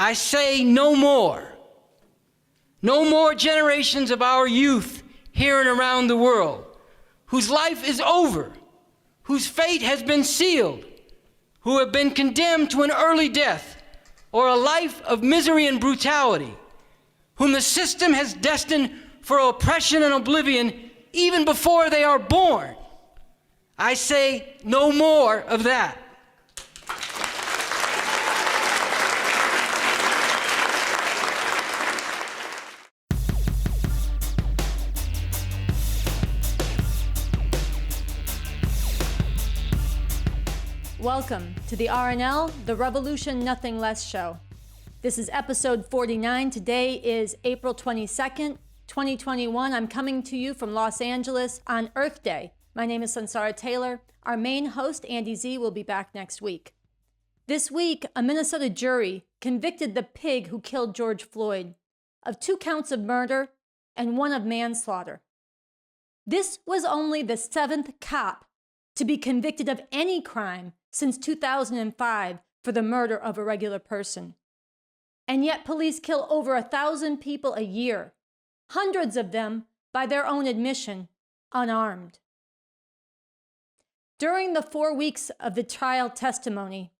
I say no more. No more generations of our youth here and around the world whose life is over, whose fate has been sealed, who have been condemned to an early death or a life of misery and brutality, whom the system has destined for oppression and oblivion even before they are born. I say no more of that. Welcome to the RNL, The Revolution Nothing Less show. This is episode 49. Today is April 22nd, 2021. I'm coming to you from Los Angeles on Earth Day. My name is Sansara Taylor. Our main host, Andy Z, will be back next week. This week, a Minnesota jury convicted the pig who killed George Floyd of 2 counts of murder and 1 of manslaughter. This was only the 7th cop to be convicted of any crime since 2005 for the murder of a regular person. And yet police kill over 1,000 people a year, hundreds of them, by their own admission, unarmed. During the 4 weeks of the trial testimony,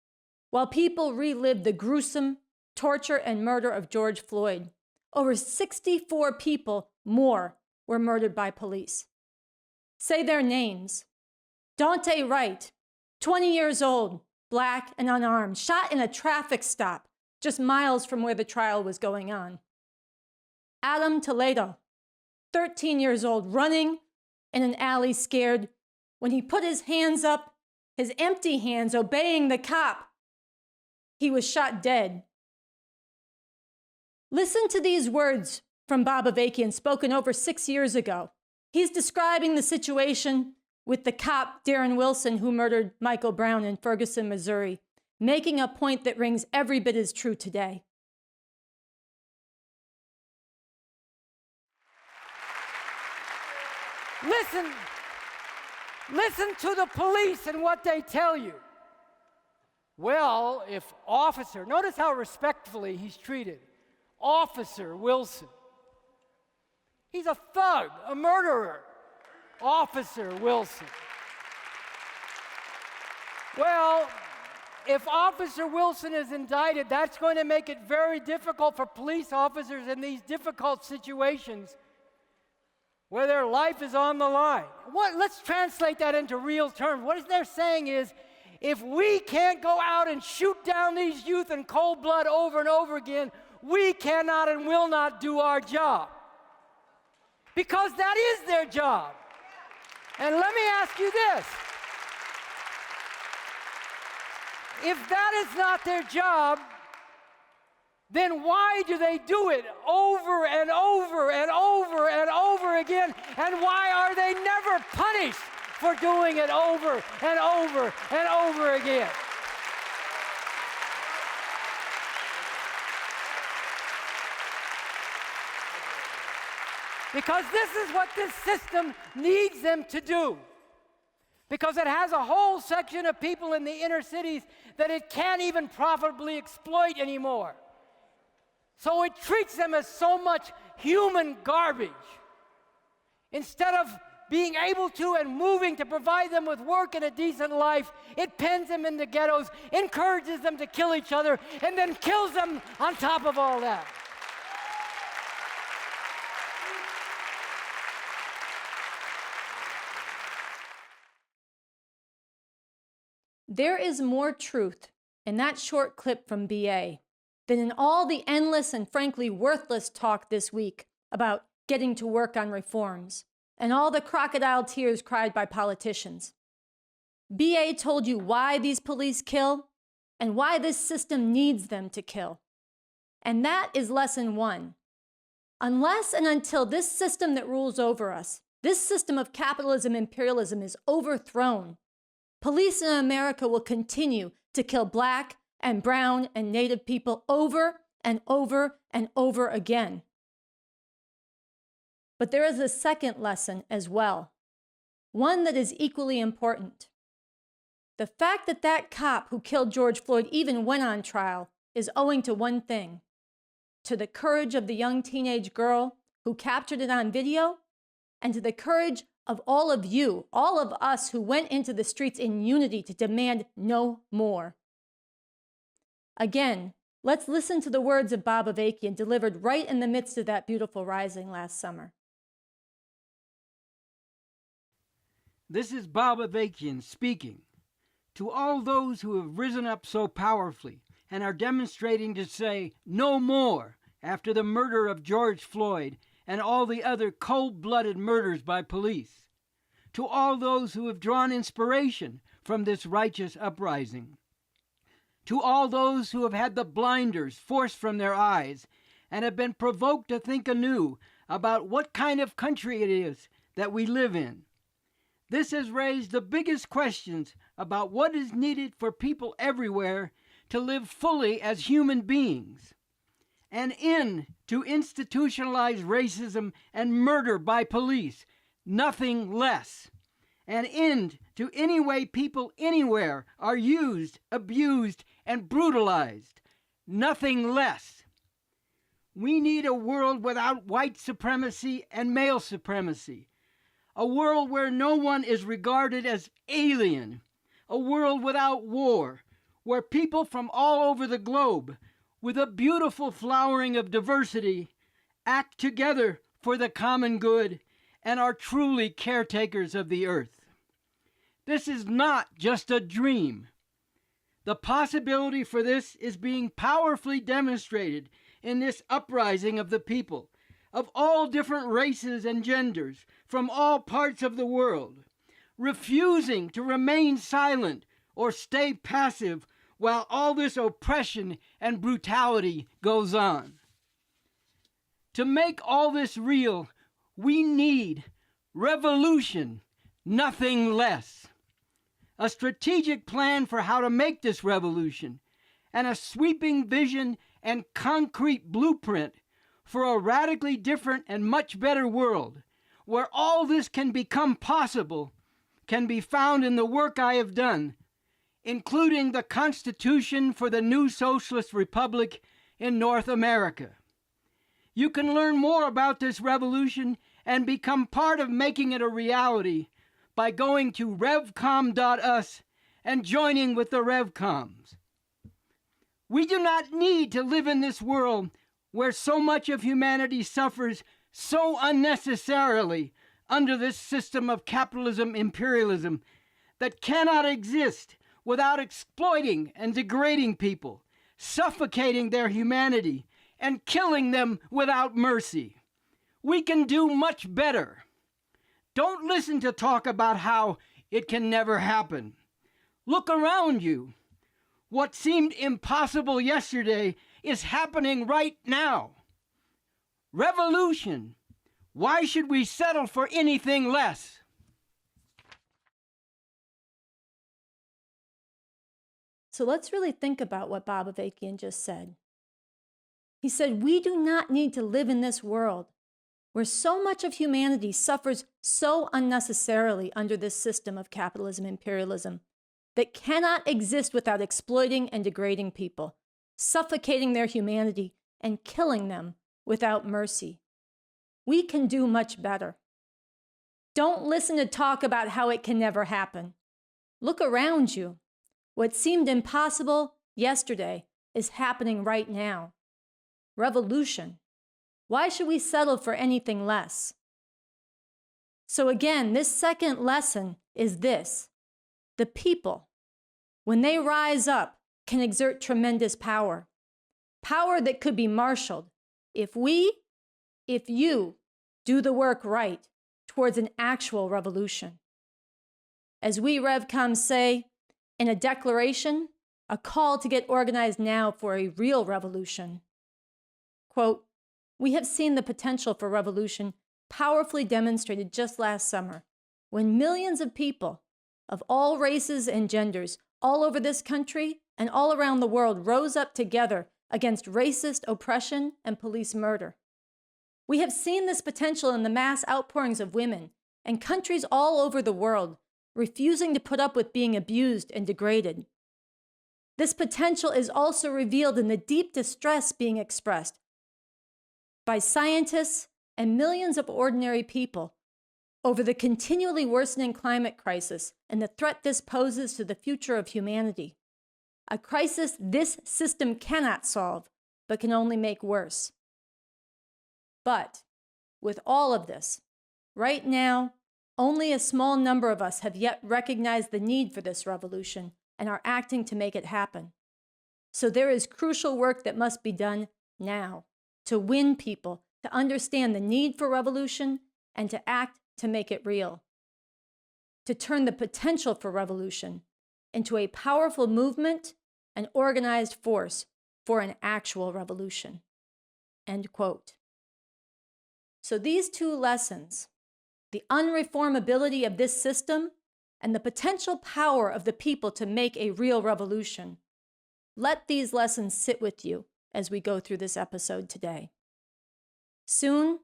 while people relived the gruesome torture and murder of George Floyd, over 64 people more were murdered by police. Say their names. Dante Wright, 20 years old, black and unarmed, shot in a traffic stop just miles from where the trial was going on. Adam Toledo, 13 years old, running in an alley scared. When he put his hands up, his empty hands obeying the cop, he was shot dead. Listen to these words from Bob Avakian, spoken over 6 years ago. He's describing the situation with the cop, Darren Wilson, who murdered Michael Brown in Ferguson, Missouri, making a point that rings every bit as true today. Listen to the police and what they tell you. Well, if officer, notice how respectfully he's treated. Officer Wilson. He's a thug, a murderer. Officer Wilson. Well, if Officer Wilson is indicted, that's going to make it very difficult for police officers in these difficult situations where their life is on the line. Let's translate that into real terms. What they're saying is, if we can't go out and shoot down these youth in cold blood over and over again, we cannot and will not do our job. Because that is their job. And let me ask you this. If that is not their job, then why do they do it over and over and over and over again? And why are they never punished for doing it over and over and over again? Because this is what this system needs them to do. Because it has a whole section of people in the inner cities that it can't even profitably exploit anymore. So it treats them as so much human garbage. Instead of being able to and moving to provide them with work and a decent life, it pens them into ghettos, encourages them to kill each other, and then kills them on top of all that. There is more truth in that short clip from BA than in all the endless and frankly worthless talk this week about getting to work on reforms and all the crocodile tears cried by politicians. BA told you why these police kill and why this system needs them to kill. And that is lesson 1. Unless and until this system that rules over us, this system of capitalism-imperialism is overthrown, police in America will continue to kill black and brown and native people over and over and over again. But there is a second lesson as well, one that is equally important. The fact that that cop who killed George Floyd even went on trial is owing to one thing: to the courage of the young teenage girl who captured it on video, and to the courage of all of you, all of us who went into the streets in unity to demand no more. Again, let's listen to the words of Bob Avakian delivered right in the midst of that beautiful rising last summer. This is Bob Avakian speaking. To all those who have risen up so powerfully and are demonstrating to say no more after the murder of George Floyd and all the other cold-blooded murders by police. To all those who have drawn inspiration from this righteous uprising. To all those who have had the blinders forced from their eyes and have been provoked to think anew about what kind of country it is that we live in. This has raised the biggest questions about what is needed for people everywhere to live fully as human beings. An end to institutionalized racism and murder by police, nothing less. An end to any way people anywhere are used, abused, and brutalized, nothing less. We need a world without white supremacy and male supremacy. A world where no one is regarded as alien. A world without war, where people from all over the globe, with a beautiful flowering of diversity, act together for the common good and are truly caretakers of the earth. This is not just a dream. The possibility for this is being powerfully demonstrated in this uprising of the people, of all different races and genders, from all parts of the world, refusing to remain silent or stay passive while all this oppression and brutality goes on. To make all this real, we need revolution, nothing less. A strategic plan for how to make this revolution, and a sweeping vision and concrete blueprint for a radically different and much better world, where all this can become possible, can be found in the work I have done, including the Constitution for the new Socialist Republic in North America. You can learn more about this revolution and become part of making it a reality by going to revcom.us and joining with the Revcoms. We do not need to live in this world where so much of humanity suffers so unnecessarily under this system of capitalism-imperialism that cannot exist without exploiting and degrading people, suffocating their humanity, and killing them without mercy. We can do much better. Don't listen to talk about how it can never happen. Look around you. What seemed impossible yesterday is happening right now. Revolution. Why should we settle for anything less? So let's really think about what Bob Avakian just said. He said, we do not need to live in this world where so much of humanity suffers so unnecessarily under this system of capitalism-imperialism that cannot exist without exploiting and degrading people, suffocating their humanity, and killing them without mercy. We can do much better. Don't listen to talk about how it can never happen. Look around you. What seemed impossible yesterday is happening right now. Revolution. Why should we settle for anything less? So again, this second lesson is this. The people, when they rise up, can exert tremendous power. Power that could be marshaled if you do the work right towards an actual revolution. As we Revcoms say in a declaration, a call to get organized now for a real revolution. Quote, we have seen the potential for revolution powerfully demonstrated just last summer, when millions of people of all races and genders all over this country and all around the world rose up together against racist oppression and police murder. We have seen this potential in the mass outpourings of women and countries all over the world refusing to put up with being abused and degraded. This potential is also revealed in the deep distress being expressed by scientists and millions of ordinary people over the continually worsening climate crisis and the threat this poses to the future of humanity. A crisis this system cannot solve, but can only make worse. But with all of this, right now, only a small number of us have yet recognized the need for this revolution and are acting to make it happen. So there is crucial work that must be done now to win people to understand the need for revolution and to act to make it real, to turn the potential for revolution into a powerful movement and organized force for an actual revolution." End quote. So these two lessons, the unreformability of this system and the potential power of the people to make a real revolution, let these lessons sit with you as we go through this episode today. Soon,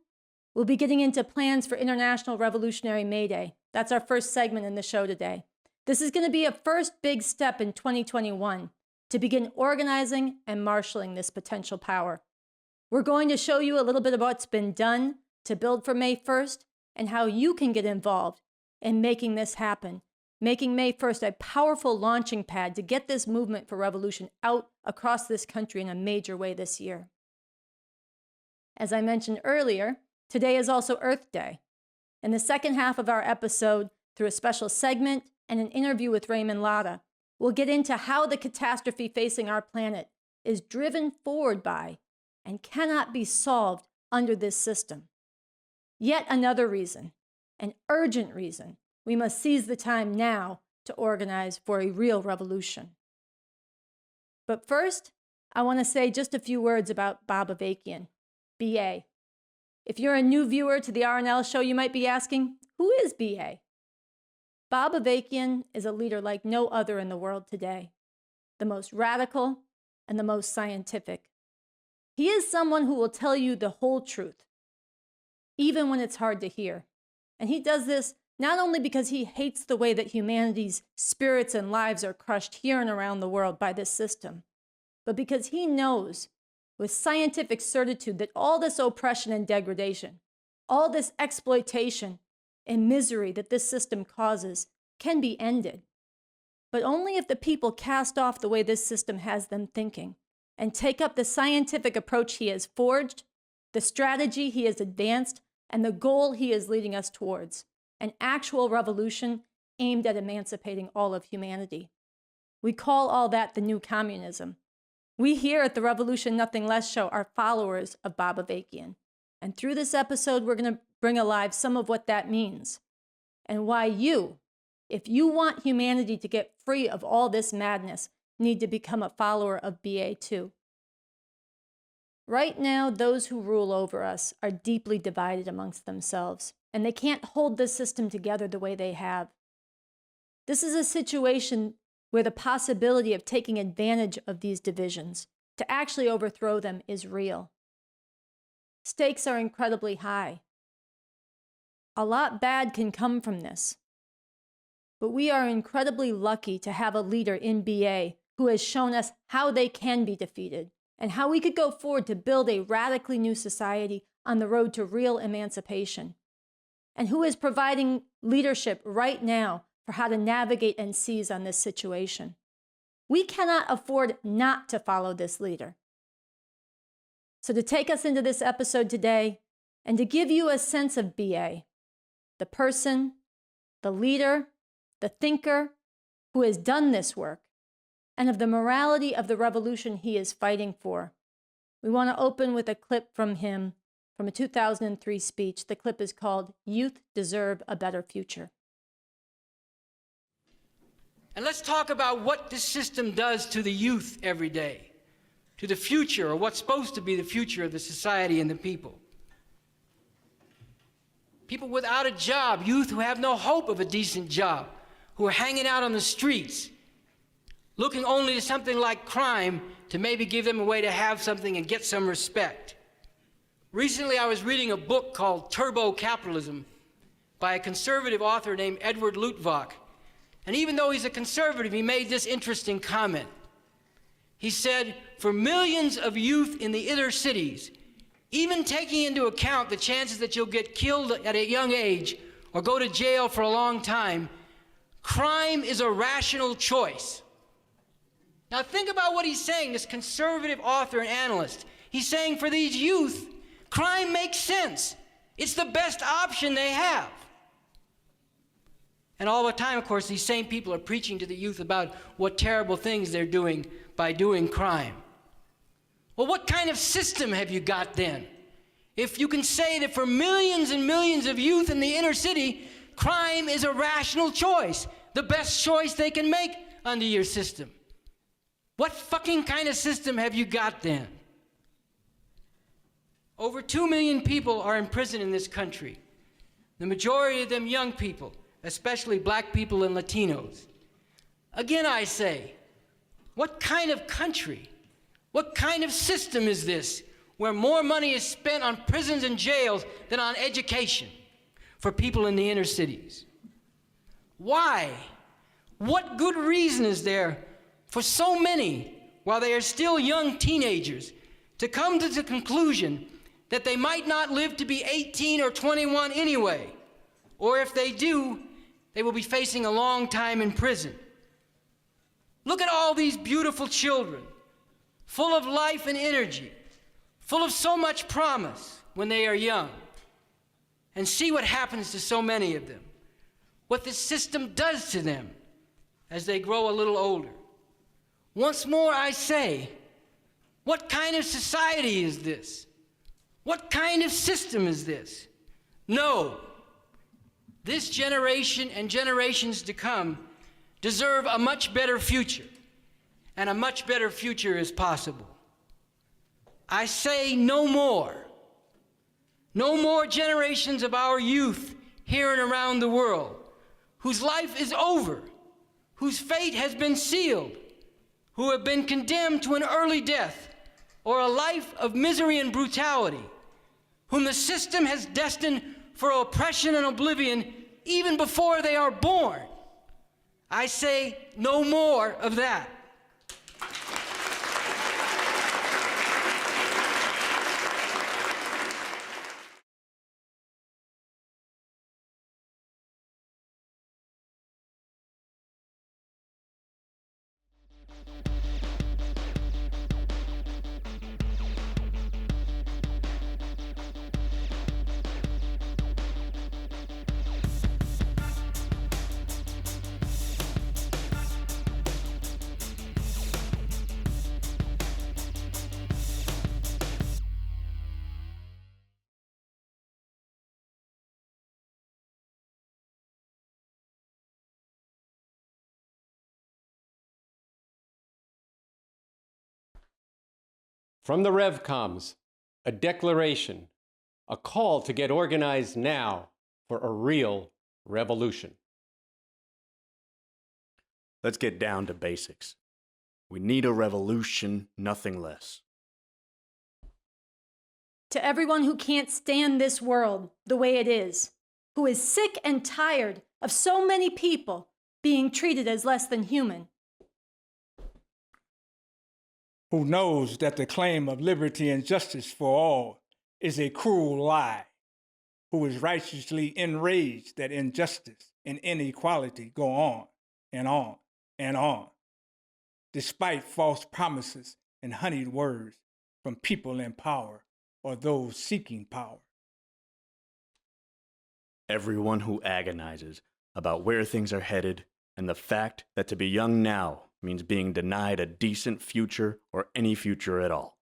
we'll be getting into plans for International Revolutionary May Day. That's our first segment in the show today. This is going to be a first big step in 2021 to begin organizing and marshaling this potential power. We're going to show you a little bit of what's been done to build for May 1st and how you can get involved in making this happen, making May 1st a powerful launching pad to get this movement for revolution out across this country in a major way this year. As I mentioned earlier, today is also Earth Day. In the second half of our episode, through a special segment and an interview with Raymond Lotta, we'll get into how the catastrophe facing our planet is driven forward by and cannot be solved under this system. Yet another reason, an urgent reason, we must seize the time now to organize for a real revolution. But first, I want to say just a few words about Bob Avakian, BA. If you're a new viewer to the RNL show, you might be asking, who is BA? Bob Avakian is a leader like no other in the world today, the most radical and the most scientific. He is someone who will tell you the whole truth, even when it's hard to hear. And he does this not only because he hates the way that humanity's spirits and lives are crushed here and around the world by this system, but because he knows with scientific certitude that all this oppression and degradation, all this exploitation and misery that this system causes can be ended. But only if the people cast off the way this system has them thinking and take up the scientific approach he has forged, the strategy he has advanced, and the goal he is leading us towards, an actual revolution aimed at emancipating all of humanity. We call all that the new communism. We here at the Revolution Nothing Less show are followers of Bob Avakian. And through this episode, we're going to bring alive some of what that means and why you, if you want humanity to get free of all this madness, need to become a follower of BA too. Right now, those who rule over us are deeply divided amongst themselves, and they can't hold this system together the way they have. This is a situation where the possibility of taking advantage of these divisions to actually overthrow them is real. Stakes are incredibly high. A lot bad can come from this. But we are incredibly lucky to have a leader in BA who has shown us how they can be defeated and how we could go forward to build a radically new society on the road to real emancipation, and who is providing leadership right now for how to navigate and seize on this situation. We cannot afford not to follow this leader. So to take us into this episode today, and to give you a sense of BA, the person, the leader, the thinker who has done this work, and of the morality of the revolution he is fighting for, we want to open with a clip from him from a 2003 speech. The clip is called "Youth Deserve a Better Future." And let's talk about what this system does to the youth every day, to the future, or what's supposed to be the future of the society and the people. People without a job, youth who have no hope of a decent job, who are hanging out on the streets, looking only to something like crime to maybe give them a way to have something and get some respect. Recently, I was reading a book called Turbo Capitalism by a conservative author named Edward Luttwak. And even though he's a conservative, he made this interesting comment. He said, for millions of youth in the inner cities, even taking into account the chances that you'll get killed at a young age or go to jail for a long time, crime is a rational choice. Now think about what he's saying, this conservative author and analyst. He's saying for these youth, crime makes sense. It's the best option they have. And all the time, of course, these same people are preaching to the youth about what terrible things they're doing by doing crime. Well, what kind of system have you got then? If you can say that for millions and millions of youth in the inner city, crime is a rational choice, the best choice they can make under your system. What fucking kind of system have you got then? Over 2 million people are in prison in this country. The majority of them young people, especially black people and Latinos. Again, I say, what kind of country, what kind of system is this where more money is spent on prisons and jails than on education for people in the inner cities? Why? What good reason is there for so many, while they are still young teenagers, to come to the conclusion that they might not live to be 18 or 21 anyway, or if they do, they will be facing a long time in prison? Look at all these beautiful children, full of life and energy, full of so much promise when they are young, and see what happens to so many of them, what this system does to them as they grow a little older. Once more I say, what kind of society is this? What kind of system is this? No. This generation and generations to come deserve a much better future, and a much better future is possible. I say no more. No more generations of our youth here and around the world whose life is over, whose fate has been sealed, who have been condemned to an early death or a life of misery and brutality, whom the system has destined for oppression and oblivion even before they are born. I say no more of that. From the Revcoms, a declaration, a call to get organized now for a real revolution. Let's get down to basics. We need a revolution, nothing less. To everyone who can't stand this world the way it is, who is sick and tired of so many people being treated as less than human, who knows that the claim of liberty and justice for all is a cruel lie, who is righteously enraged that injustice and inequality go on and on and on, despite false promises and honeyed words from people in power or those seeking power. Everyone who agonizes about where things are headed and the fact that to be young now means being denied a decent future or any future at all.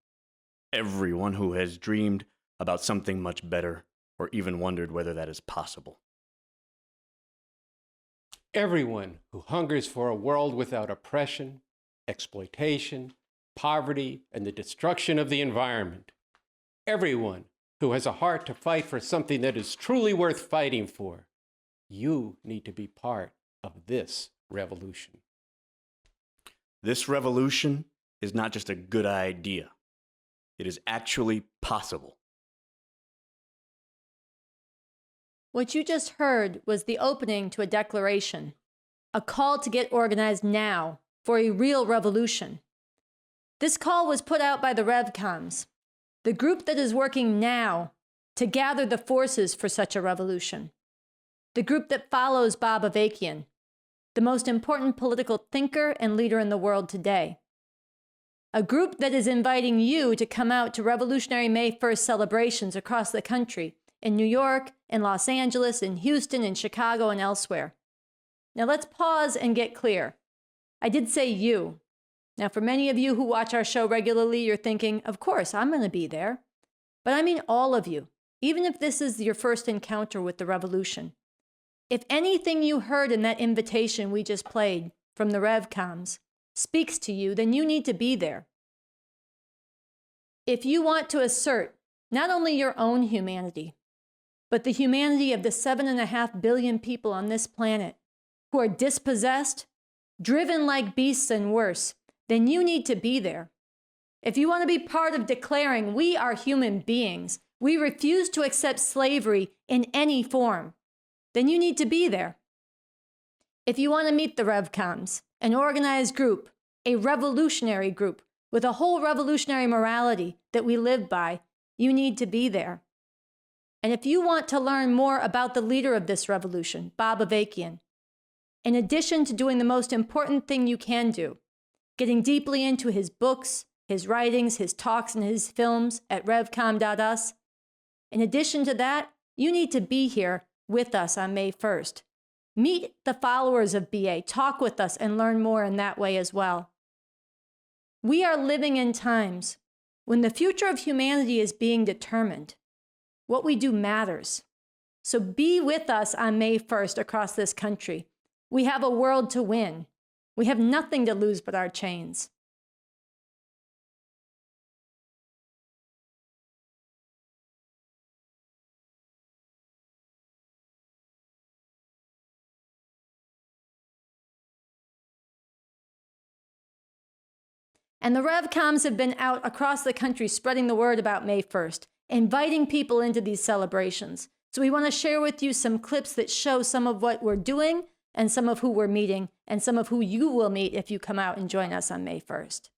Everyone who has dreamed about something much better or even wondered whether that is possible. Everyone who hungers for a world without oppression, exploitation, poverty, and the destruction of the environment. Everyone who has a heart to fight for something that is truly worth fighting for. You need to be part of this revolution. This revolution is not just a good idea. It is actually possible. what you just heard was the opening to a declaration, a call to get organized now for a real revolution. This call was put out by the Revcoms, the group that is working now to gather the forces for such a revolution, the group that follows Bob Avakian, the most important political thinker and leader in the world today. A group that is inviting you to come out to Revolutionary May 1st celebrations across the country, in New York, in Los Angeles, in Houston, in Chicago, and elsewhere. Now let's pause and get clear. I did say you. Now for many of you who watch our show regularly, you're thinking, of course, I'm going to be there. But I mean all of you, even if this is your first encounter with the revolution. If anything you heard in that invitation we just played from the Revcoms speaks to you, then you need to be there. If you want to assert not only your own humanity, but the humanity of the 7.5 billion people on this planet who are dispossessed, driven like beasts and worse, then you need to be there. If you want to be part of declaring we are human beings, we refuse to accept slavery in any form, then you need to be there. If you want to meet the Revcoms, an organized group, a revolutionary group with a whole revolutionary morality that we live by, you need to be there. And if you want to learn more about the leader of this revolution, Bob Avakian, in addition to doing the most important thing you can do, getting deeply into his books, his writings, his talks, and his films at revcom.us, in addition to that, you need to be here with us on May 1st. Meet the followers of BA, talk with us, and learn more in that way as well. We are living in times when the future of humanity is being determined. What we do matters. So be with us on May 1st across this country. We have a world to win. We have nothing to lose but our chains. And the Revcoms have been out across the country spreading the word about May 1st, inviting people into these celebrations. So we want to share with you some clips that show some of what we're doing and some of who we're meeting and some of who you will meet if you come out and join us on May 1st.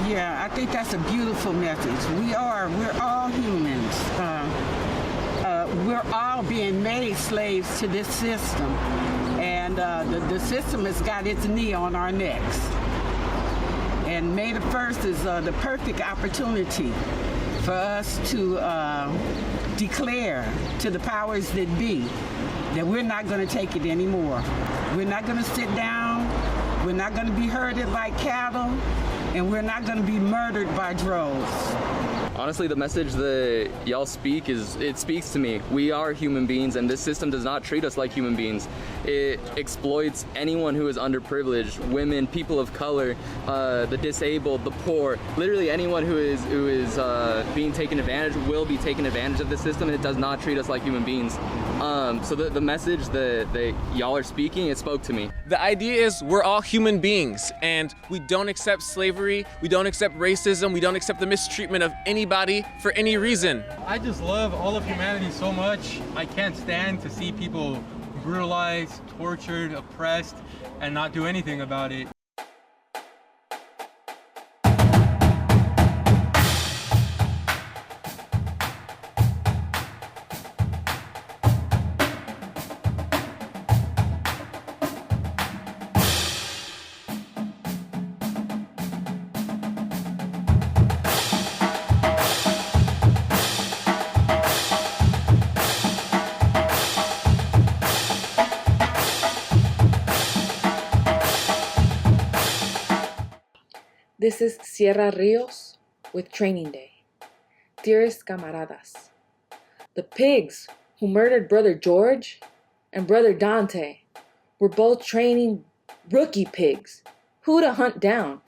Yeah, I think that's a beautiful message. We're all humans. We're all being made slaves to this system. And the system has got its knee on our necks. And May the 1st is the perfect opportunity for us to declare to the powers that be that we're not going to take it anymore. We're not going to sit down. We're not going to be herded like cattle. And we're not going to be murdered by droves. Honestly, the message that y'all speak it speaks to me. We are human beings, and this system does not treat us like human beings. It exploits anyone who is underprivileged, women, people of color, the disabled, the poor. Literally anyone who is being taken advantage will be taken advantage of the system, and it does not treat us like human beings. So the message that y'all are speaking, it spoke to me. The idea is we're all human beings, and we don't accept slavery, we don't accept racism, we don't accept the mistreatment of anybody for any reason. I just love all of humanity so much. I can't stand to see people brutalized, tortured, oppressed, and not do anything about it. This is Sierra Rios with Training Day. Dearest camaradas, the pigs who murdered Brother George and Brother Dante were both training rookie pigs who to hunt down,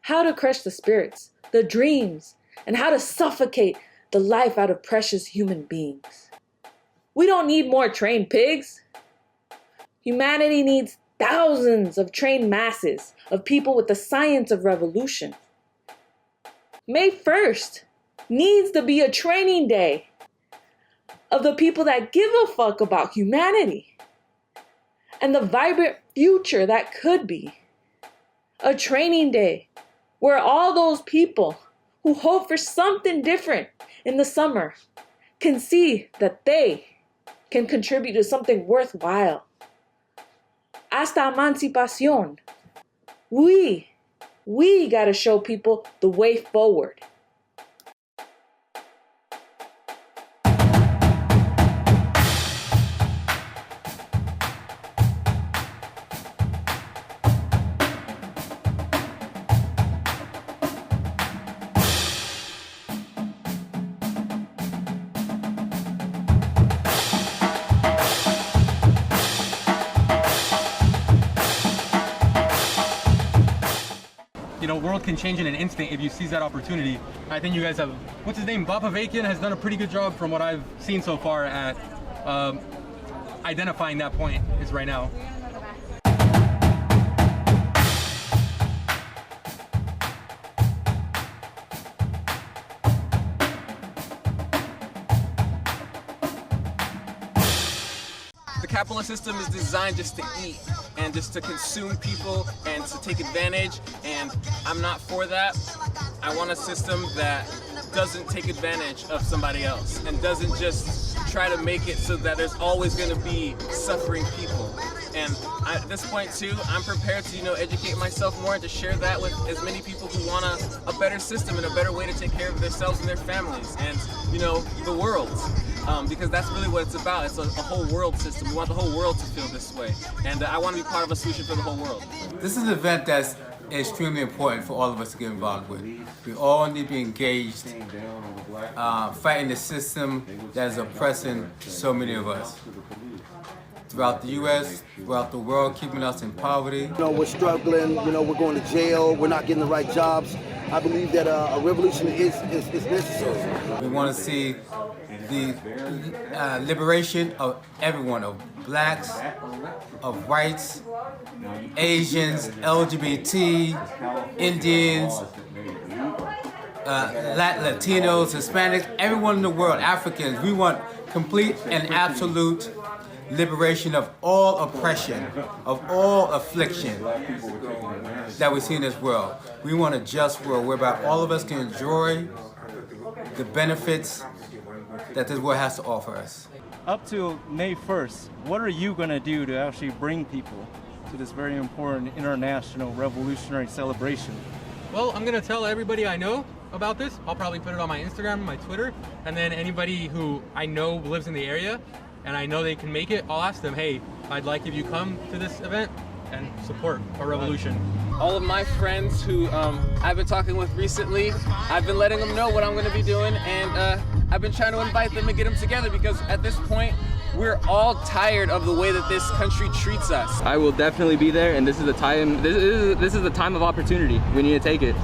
how to crush the spirits, the dreams, and how to suffocate the life out of precious human beings. We don't need more trained pigs. Humanity needs thousands of trained masses of people with the science of revolution. May 1st needs to be a training day of the people that give a fuck about humanity and the vibrant future that could be. A training day where all those people who hope for something different in the summer can see that they can contribute to something worthwhile. Hasta emancipación. We gotta show people the way forward. You know, world can change in an instant if you seize that opportunity. I think you guys have, what's his name? Bob Avakian has done a pretty good job from what I've seen so far at identifying that point is right now. The capitalist system is designed just to eat and just to consume people and to take advantage, and I'm not for that. I want a system that doesn't take advantage of somebody else and doesn't just try to make it so that there's always going to be suffering people. And at this point too, I'm prepared to, educate myself more and to share that with as many people who want a better system and a better way to take care of themselves and their families and, the world. Because that's really what it's about. It's a whole world system. We want the whole world to feel this way. And I want to be part of a solution for the whole world. This is an event that's extremely important for all of us to get involved with. We all need to be engaged, fighting the system that is oppressing so many of us. Throughout the U.S., throughout the world, keeping us in poverty. We're struggling, we're going to jail, we're not getting the right jobs. I believe that a revolution is necessary. We want to see the liberation of everyone, of blacks, of whites, Asians, LGBT, Indians, Latinos, Hispanics, everyone in the world, Africans. We want complete and absolute liberation of all oppression, of all affliction that we see in this world. We want a just world whereby all of us can enjoy the benefits that this world has to offer us. Up to May 1st, what are you going to do to actually bring people to this very important international revolutionary celebration? Well, I'm going to tell everybody I know about this. I'll probably put it on my Instagram, my Twitter, and then anybody who I know lives in the area and I know they can make it, I'll ask them, hey, I'd like if you come to this event and support our revolution. All of my friends who I've been talking with recently, I've been letting them know what I'm going to be doing, and I've been trying to invite them and get them together because at this point, we're all tired of the way that this country treats us. I will definitely be there, and this is the time. This is the time of opportunity. We need to take it.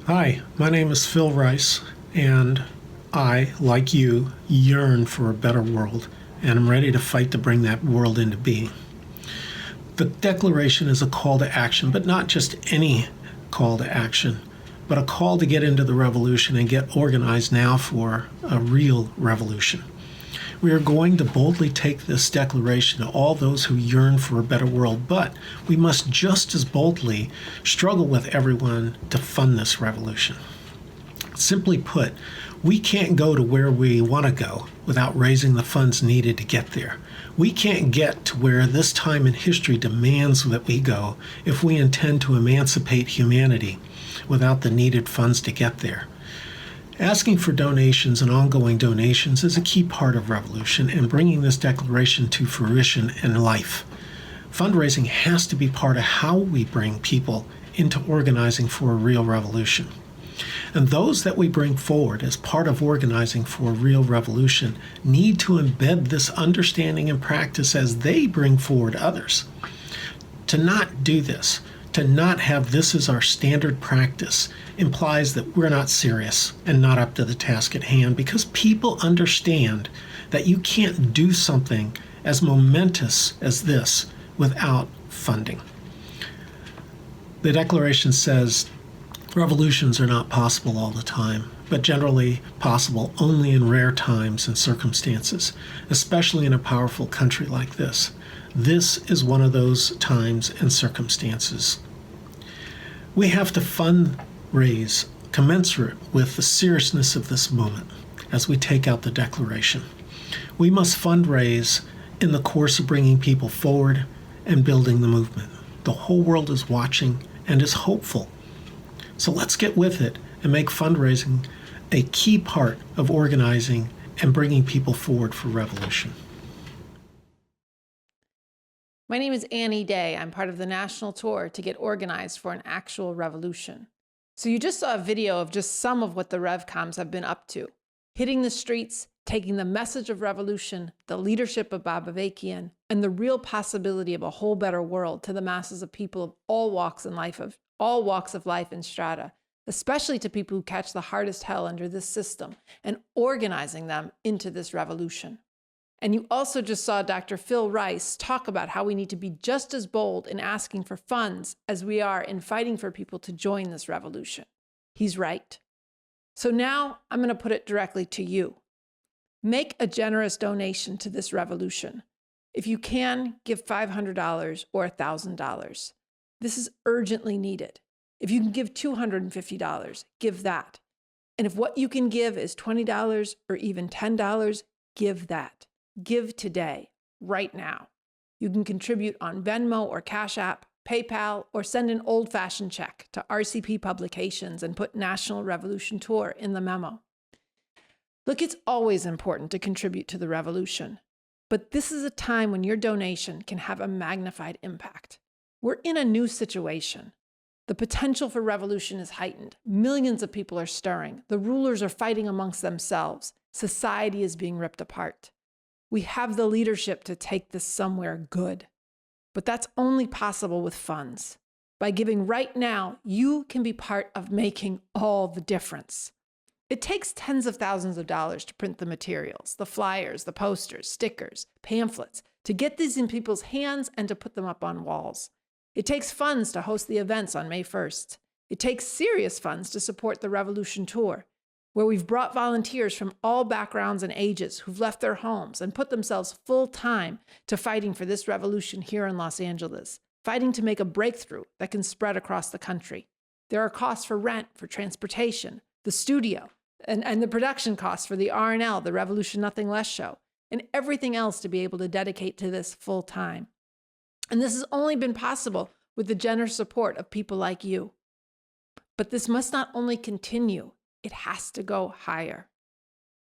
Hi, my name is Phil Rice, and I, like you, yearn for a better world, and I'm ready to fight to bring that world into being. The Declaration is a call to action, but not just any call to action, but a call to get into the revolution and get organized now for a real revolution. We are going to boldly take this declaration to all those who yearn for a better world, but we must just as boldly struggle with everyone to fund this revolution. Simply put, we can't go to where we want to go without raising the funds needed to get there. We can't get to where this time in history demands that we go if we intend to emancipate humanity without the needed funds to get there. Asking for donations and ongoing donations is a key part of revolution and bringing this declaration to fruition and life. Fundraising has to be part of how we bring people into organizing for a real revolution. And those that we bring forward as part of organizing for a real revolution need to embed this understanding and practice as they bring forward others. To not do this, to not have this as our standard practice, implies that we're not serious and not up to the task at hand, because people understand that you can't do something as momentous as this without funding. The Declaration says revolutions are not possible all the time, but generally possible only in rare times and circumstances, especially in a powerful country like this. This is one of those times and circumstances. We have to fundraise commensurate with the seriousness of this moment as we take out the Declaration. We must fundraise in the course of bringing people forward and building the movement. The whole world is watching and is hopeful. So let's get with it and make fundraising a key part of organizing and bringing people forward for revolution. My name is Annie Day. I'm part of the national tour to get organized for an actual revolution. So you just saw a video of just some of what the Revcoms have been up to. Hitting the streets, taking the message of revolution, the leadership of Bob Avakian, and the real possibility of a whole better world to the masses of people of all walks of life and strata, especially to people who catch the hardest hell under this system, and organizing them into this revolution. And you also just saw Dr. Phil Rice talk about how we need to be just as bold in asking for funds as we are in fighting for people to join this revolution. He's right. So now I'm going to put it directly to you. Make a generous donation to this revolution. If you can, give $500 or $1,000. This is urgently needed. If you can give $250, give that. And if what you can give is $20 or even $10, give that. Give today, right now. You can contribute on Venmo or Cash App, PayPal, or send an old-fashioned check to RCP Publications and put National Revolution Tour in the memo. Look, it's always important to contribute to the revolution, but this is a time when your donation can have a magnified impact. We're in a new situation. The potential for revolution is heightened. Millions of people are stirring. The rulers are fighting amongst themselves. Society is being ripped apart. We have the leadership to take this somewhere good. But that's only possible with funds. By giving right now, you can be part of making all the difference. It takes tens of thousands of dollars to print the materials, the flyers, the posters, stickers, pamphlets, to get these in people's hands and to put them up on walls. It takes funds to host the events on May 1st. It takes serious funds to support the Revolution Tour, where we've brought volunteers from all backgrounds and ages who've left their homes and put themselves full-time to fighting for this revolution here in Los Angeles, fighting to make a breakthrough that can spread across the country. There are costs for rent, for transportation, the studio, and the production costs for the RNL, the Revolution Nothing Less show, and everything else to be able to dedicate to this full-time. And this has only been possible with the generous support of people like you. But this must not only continue, it has to go higher.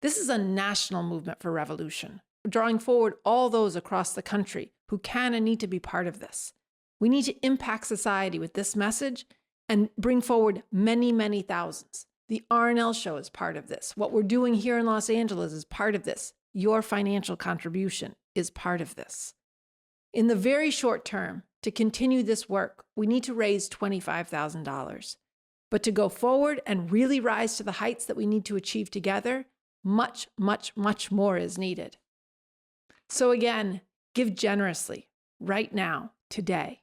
This is a national movement for revolution, drawing forward all those across the country who can and need to be part of this. We need to impact society with this message and bring forward many, many thousands. The RNL show is part of this. What we're doing here in Los Angeles is part of this. Your financial contribution is part of this. In the very short term, to continue this work, we need to raise $25,000. But to go forward and really rise to the heights that we need to achieve together, much, much, much more is needed. So again, give generously, right now, today.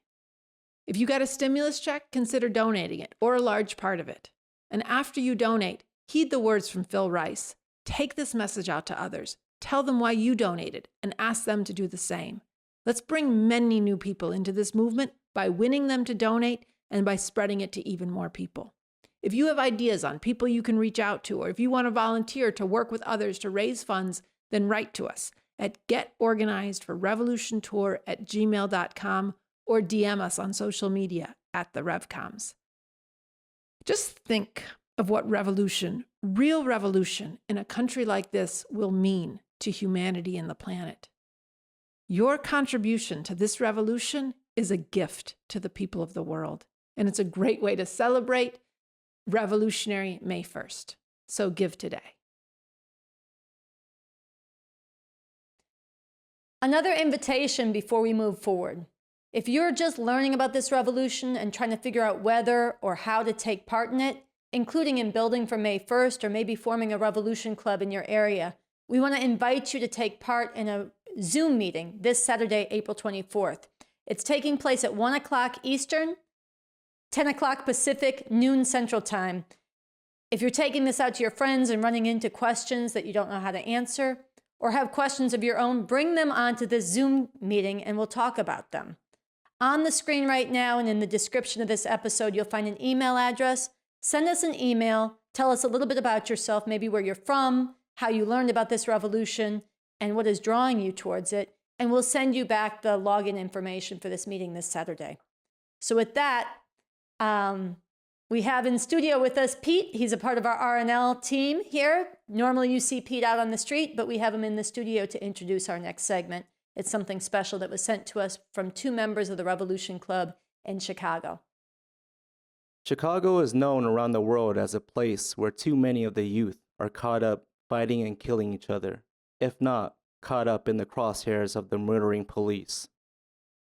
If you got a stimulus check, consider donating it, or a large part of it. And after you donate, heed the words from Phil Rice. Take this message out to others. Tell them why you donated, and ask them to do the same. Let's bring many new people into this movement by winning them to donate and by spreading it to even more people. If you have ideas on people you can reach out to, or if you want to volunteer to work with others to raise funds, then write to us at getorganizedforrevolutiontour@gmail.com or DM us on social media at the Revcoms. Just think of what revolution, real revolution in a country like this will mean to humanity and the planet. Your contribution to this revolution is a gift to the people of the world, and it's a great way to celebrate Revolutionary May 1st. So give today. Another invitation before we move forward. If you're just learning about this revolution and trying to figure out whether or how to take part in it, including in building for May 1st or maybe forming a revolution club in your area, we want to invite you to take part in a Zoom meeting this Saturday, April 24th. It's taking place at 1 o'clock Eastern, 10 o'clock Pacific, noon Central Time. If you're taking this out to your friends and running into questions that you don't know how to answer, or have questions of your own, bring them onto this Zoom meeting and we'll talk about them. On the screen right now and in the description of this episode, you'll find an email address. Send us an email. Tell us a little bit about yourself, maybe where you're from, how you learned about this revolution, and what is drawing you towards it. And we'll send you back the login information for this meeting this Saturday. So with that, we have in studio with us Pete. He's a part of our RNL team here. Normally you see Pete out on the street, but we have him in the studio to introduce our next segment. It's something special that was sent to us from 2 members of the Revolution Club in Chicago. Chicago is known around the world as a place where too many of the youth are caught up fighting and killing each other, if not caught up in the crosshairs of the murdering police.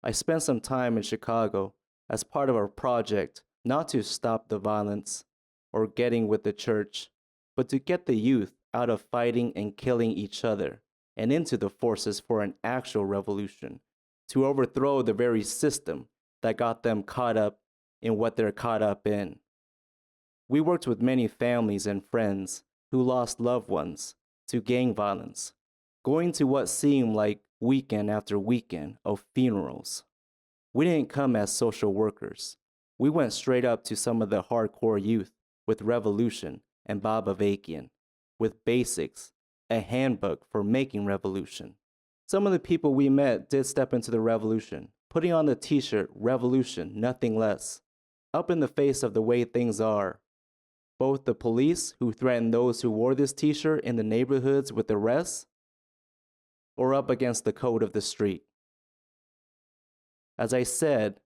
I spent some time in Chicago as part of our project not to stop the violence or getting with the church, but to get the youth out of fighting and killing each other and into the forces for an actual revolution, to overthrow the very system that got them caught up in what they're caught up in. We worked with many families and friends who lost loved ones to gang violence, going to what seemed like weekend after weekend of funerals. We didn't come as social workers. We went straight up to some of the hardcore youth with Revolution and Bob Avakian, with Basics, a handbook for making revolution. Some of the people we met did step into the revolution, putting on the t-shirt, Revolution, Nothing Less, up in the face of the way things are. Both the police who threatened those who wore this t-shirt in the neighborhoods with arrests, or up against the code of the street. As I said,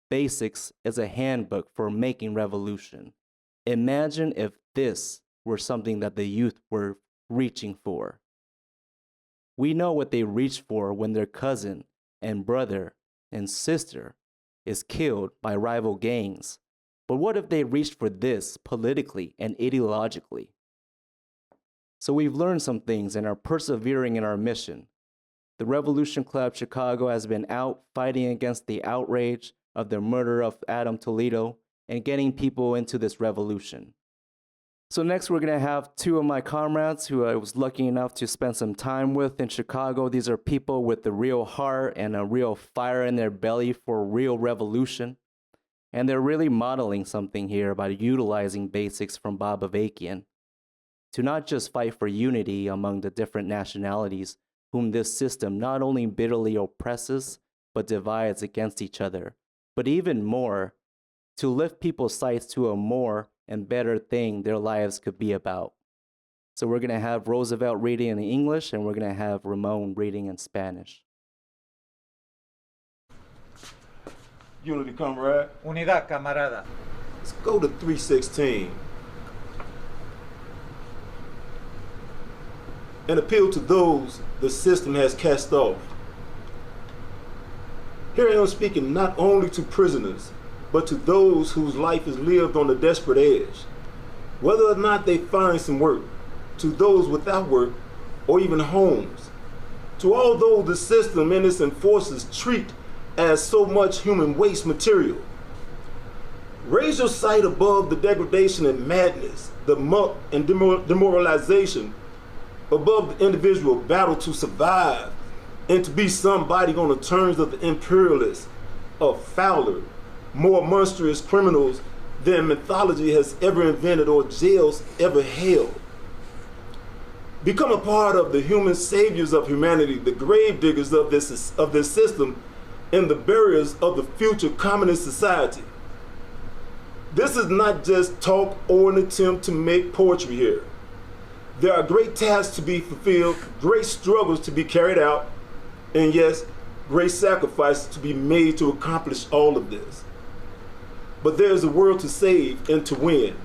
Basics is a handbook for making revolution. Imagine if this were something that the youth were reaching for. We know what they reach for when their cousin and brother and sister is killed by rival gangs. But what if they reached for this politically and ideologically? So we've learned some things and are persevering in our mission. The Revolution Club Chicago has been out fighting against the outrage of the murder of Adam Toledo and getting people into this revolution. So next we're going to have 2 of my comrades who I was lucky enough to spend some time with in Chicago. These are people with a real heart and a real fire in their belly for real revolution. And they're really modeling something here by utilizing Basics from Bob Avakian to not just fight for unity among the different nationalities whom this system not only bitterly oppresses, but divides against each other, but even more, to lift people's sights to a more and better thing their lives could be about. So we're going to have Roosevelt reading in English, and we're going to have Ramon reading in Spanish. Unity, comrade. Unidad, camarada. Let's go to 316. And appeal to those the system has cast off. Here I am speaking not only to prisoners, but to those whose life is lived on the desperate edge. Whether or not they find some work, to those without work, or even homes. To all those the system and its enforcers treat as so much human waste material. Raise your sight above the degradation and madness, the muck and demoralization, above the individual battle to survive and to be somebody on the terms of the imperialists, of fouler, more monstrous criminals than mythology has ever invented or jails ever held. Become a part of the human saviors of humanity, the grave diggers of this system, and the barriers of the future communist society. This is not just talk or an attempt to make poetry here. There are great tasks to be fulfilled, great struggles to be carried out, and yes, great sacrifices to be made to accomplish all of this. But there is a world to save and to win.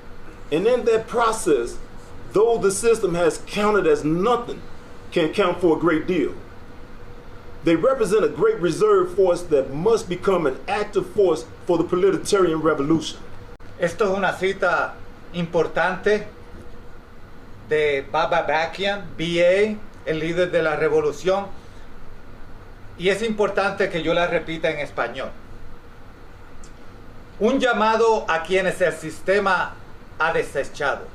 And in that process, though the system has counted as nothing, can count for a great deal. They represent a great reserve force that must become an active force for the proletarian revolution. Esto es una cita importante de Bob Avakian, BA, el líder de la revolución, y es importante que yo la repita en español. Un llamado a quienes el sistema ha desechado.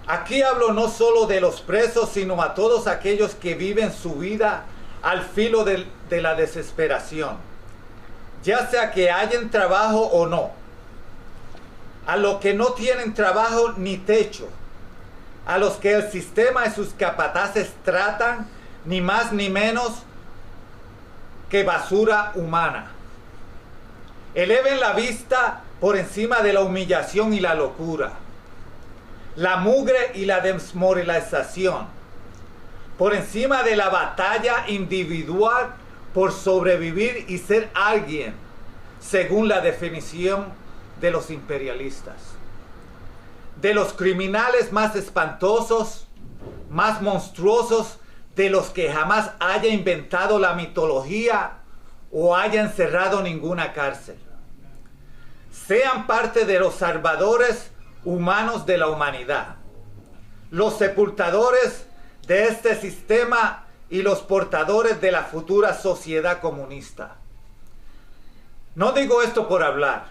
Aquí hablo no solo de los presos, sino a todos aquellos que viven su vida al filo de la desesperación, ya sea que hayan trabajo o no, a los que no tienen trabajo ni techo, a los que el sistema y sus capataces tratan ni más ni menos que basura humana. Eleven la vista por encima de la humillación y la locura, la mugre y la desmoralización, por encima de la batalla individual por sobrevivir y ser alguien, según la definición de los imperialistas. De los criminales más espantosos, más monstruosos, de los que jamás haya inventado la mitología o haya encerrado ninguna cárcel. Sean parte de los salvadores humanos de la humanidad, los sepultadores de este sistema y los portadores de la futura sociedad comunista. No digo esto por hablar,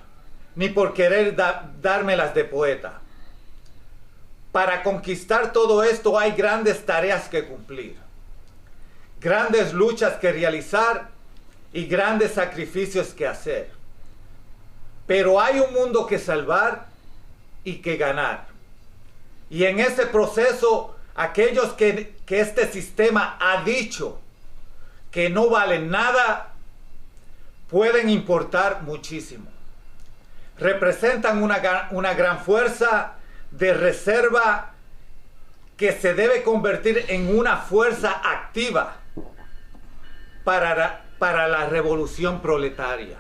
ni por querer dármelas de poeta. Para conquistar todo esto hay grandes tareas que cumplir, grandes luchas que realizar y grandes sacrificios que hacer. Pero hay un mundo que salvar y que ganar. Y en ese proceso, aquellos que este sistema ha dicho que no valen nada, pueden importar muchísimo. Representan una gran fuerza de reserva que se debe convertir en una fuerza activa para la revolución proletaria.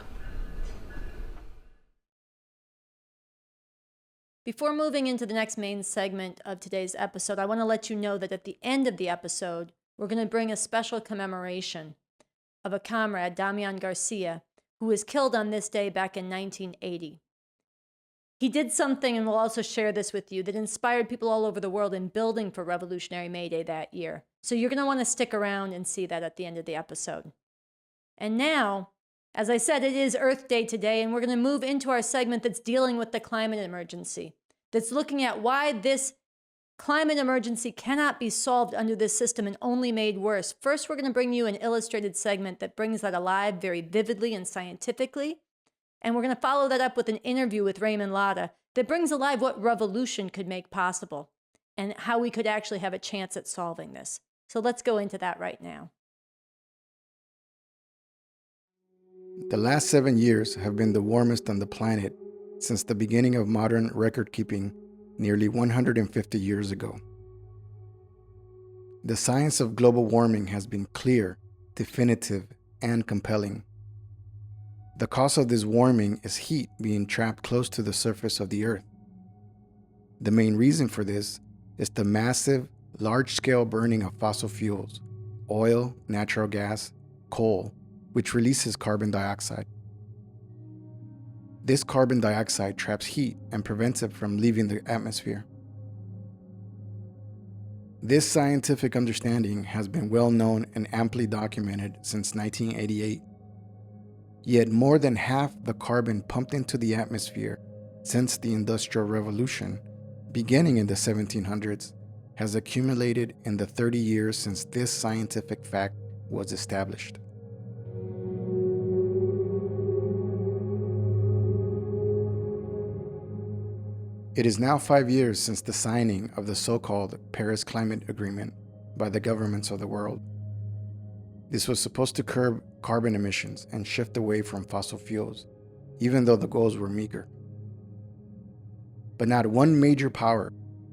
Before moving into the next main segment of today's episode, I want to let you know that at the end of the episode, we're going to bring a special commemoration of a comrade, Damian Garcia, who was killed on this day back in 1980. He did something, and we'll also share this with you, that inspired people all over the world in building for Revolutionary May Day that year. So you're going to want to stick around and see that at the end of the episode. And now, as I said, it is Earth Day today, and we're going to move into our segment that's dealing with the climate emergency, that's looking at why this climate emergency cannot be solved under this system and only made worse. First, we're going to bring you an illustrated segment that brings that alive very vividly and scientifically. And we're going to follow that up with an interview with Raymond Lotta that brings alive what revolution could make possible and how we could actually have a chance at solving this. So let's go into that right now. The last 7 years have been the warmest on the planet since the beginning of modern record-keeping nearly 150 years ago. The science of global warming has been clear, definitive, and compelling. The cause of this warming is heat being trapped close to the surface of the Earth. The main reason for this is the massive, large-scale burning of fossil fuels, oil, natural gas, coal, which releases carbon dioxide. This carbon dioxide traps heat and prevents it from leaving the atmosphere. This scientific understanding has been well known and amply documented since 1988. Yet more than half the carbon pumped into the atmosphere since the Industrial Revolution, beginning in the 1700s, has accumulated in the 30 years since this scientific fact was established. It is now 5 years since the signing of the so-called Paris Climate Agreement by the governments of the world. This was supposed to curb carbon emissions and shift away from fossil fuels, even though the goals were meager. But not one major power,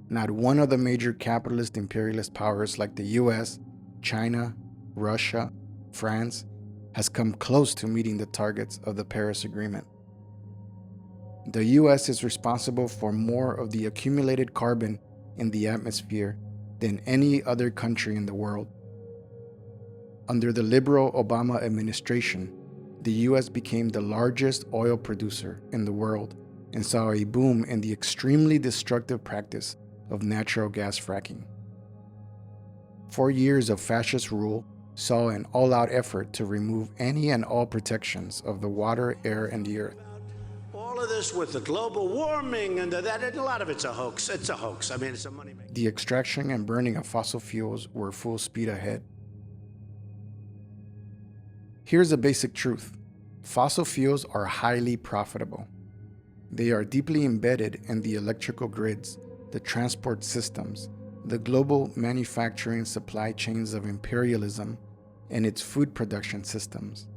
not one of the major capitalist imperialist powers like the US, China, Russia, France, has come close to meeting the targets of the Paris Agreement. The US is responsible for more of the accumulated carbon in the atmosphere than any other country in the world. Under the liberal Obama administration, the US became the largest oil producer in the world and saw a boom in the extremely destructive practice of natural gas fracking. 4 years of fascist rule saw an all-out effort to remove any and all protections of the water, air, and the earth. All of this with the global warming and that, a lot of it's a hoax. It's a hoax. I mean, it's a money maker. The extraction and burning of fossil fuels were full speed ahead. Here's a basic truth. Fossil fuels are highly profitable. They are deeply embedded in the electrical grids, the transport systems, the global manufacturing supply chains of imperialism, and its food production systems.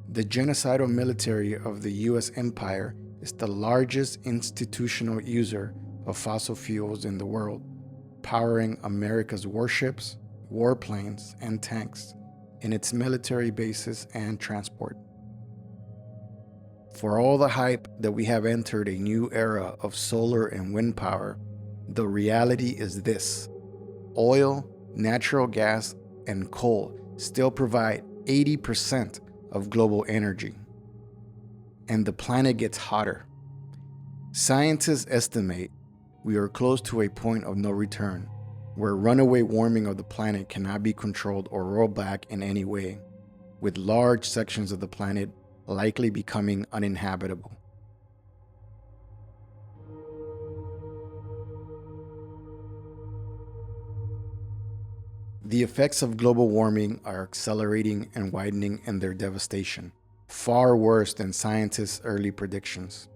The genocidal military of the US empire is the largest institutional user of fossil fuels in the world, powering America's warships, warplanes, and tanks in its military bases and transport. For all the hype that we have entered a new era of solar and wind power, the reality is this: oil, natural gas, and coal still provide 80% of global energy. And the planet gets hotter. Scientists estimate we are close to a point of no return, where runaway warming of the planet cannot be controlled or rolled back in any way, with large sections of the planet likely becoming uninhabitable. The effects of global warming are accelerating and widening in their devastation, far worse than scientists' early predictions.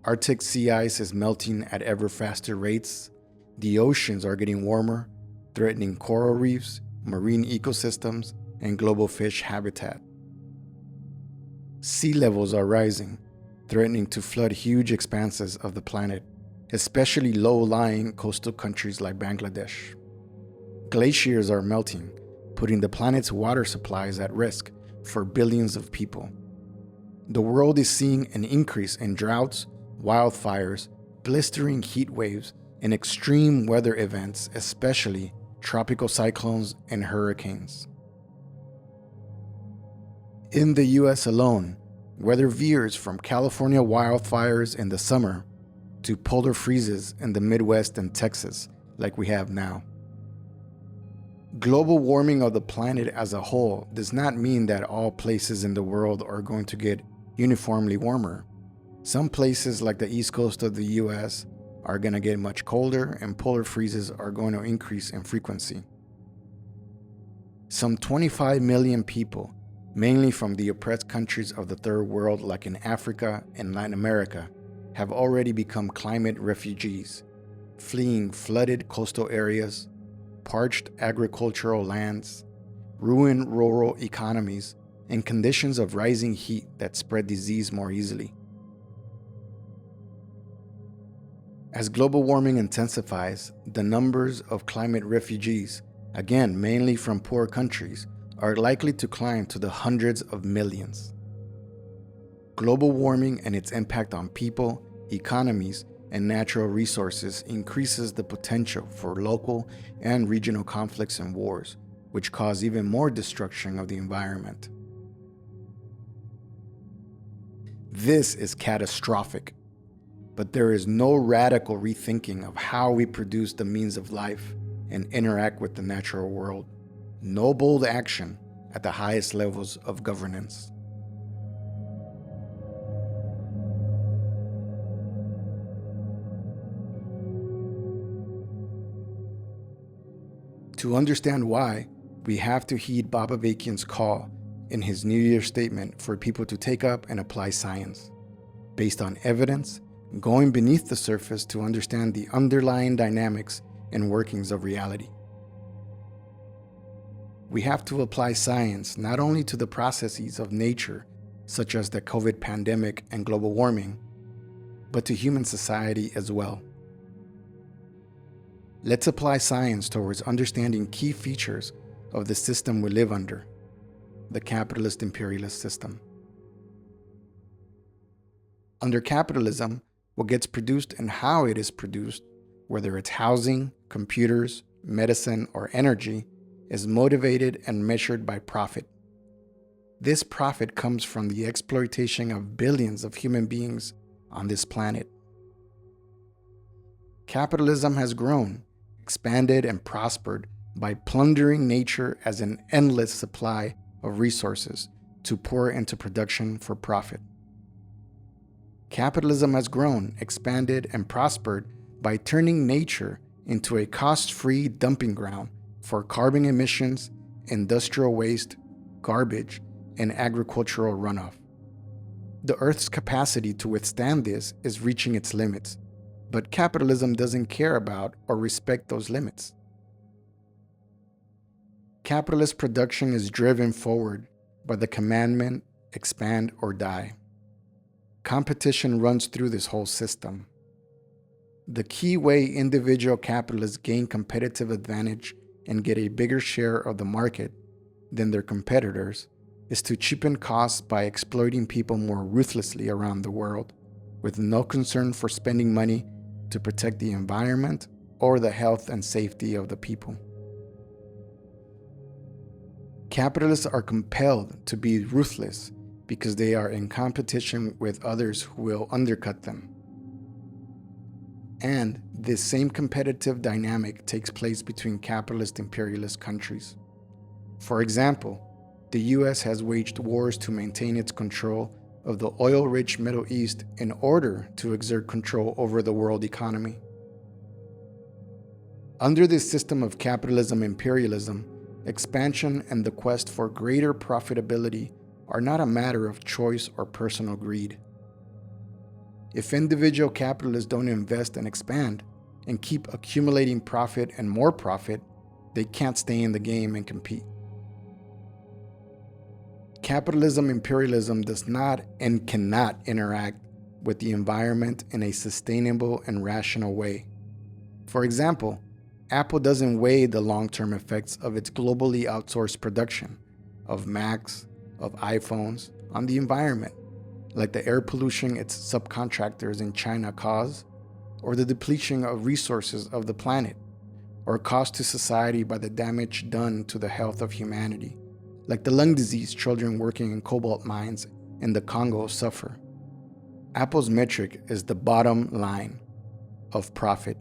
Arctic sea ice is melting at ever faster rates. The oceans are getting warmer, threatening coral reefs, marine ecosystems, and global fish habitat. Sea levels are rising, threatening to flood huge expanses of the planet, especially low-lying coastal countries like Bangladesh. Glaciers are melting, putting the planet's water supplies at risk for billions of people. The world is seeing an increase in droughts, wildfires, blistering heat waves, and extreme weather events, especially tropical cyclones and hurricanes. In the US alone, weather veers from California wildfires in the summer to polar freezes in the Midwest and Texas, like we have now. Global warming of the planet as a whole does not mean that all places in the world are going to get uniformly warmer. Some places like the east coast of the US are going to get much colder, and polar freezes are going to increase in frequency. Some 25 million people, mainly from the oppressed countries of the third world like in Africa and Latin America, have already become climate refugees, fleeing flooded coastal areas, parched agricultural lands, ruined rural economies, and conditions of rising heat that spread disease more easily. As global warming intensifies, the numbers of climate refugees, again mainly from poor countries, are likely to climb to the hundreds of millions. Global warming and its impact on people, economies, and natural resources increases the potential for local and regional conflicts and wars, which cause even more destruction of the environment. This is catastrophic, but there is no radical rethinking of how we produce the means of life and interact with the natural world. No bold action at the highest levels of governance. To understand why, we have to heed Bob Avakian's call in his New Year's statement for people to take up and apply science, based on evidence going beneath the surface to understand the underlying dynamics and workings of reality. We have to apply science not only to the processes of nature, such as the COVID pandemic and global warming, but to human society as well. Let's apply science towards understanding key features of the system we live under, the capitalist-imperialist system. Under capitalism, what gets produced and how it is produced, whether it's housing, computers, medicine, or energy, is motivated and measured by profit. This profit comes from the exploitation of billions of human beings on this planet. Capitalism has grown, expanded, and prospered by plundering nature as an endless supply of resources to pour into production for profit. Capitalism has grown, expanded, and prospered by turning nature into a cost-free dumping ground for carbon emissions, industrial waste, garbage, and agricultural runoff. The Earth's capacity to withstand this is reaching its limits, but capitalism doesn't care about or respect those limits. Capitalist production is driven forward by the commandment, expand or die. Competition runs through this whole system. The key way individual capitalists gain competitive advantage and get a bigger share of the market than their competitors is to cheapen costs by exploiting people more ruthlessly around the world, with no concern for spending money to protect the environment or the health and safety of the people. Capitalists are compelled to be ruthless because they are in competition with others who will undercut them. And this same competitive dynamic takes place between capitalist imperialist countries. For example, the US has waged wars to maintain its control of the oil-rich Middle East in order to exert control over the world economy. Under this system of capitalism-imperialism, expansion and the quest for greater profitability are not a matter of choice or personal greed. If individual capitalists don't invest and expand and keep accumulating profit and more profit, they can't stay in the game and compete. Capitalism-imperialism does not and cannot interact with the environment in a sustainable and rational way. For example, Apple doesn't weigh the long-term effects of its globally outsourced production of Macs, of iPhones on the environment, like the air pollution its subcontractors in China cause, or the depletion of resources of the planet, or cost to society by the damage done to the health of humanity, like the lung disease children working in cobalt mines in the Congo suffer. Apple's metric is the bottom line of profit.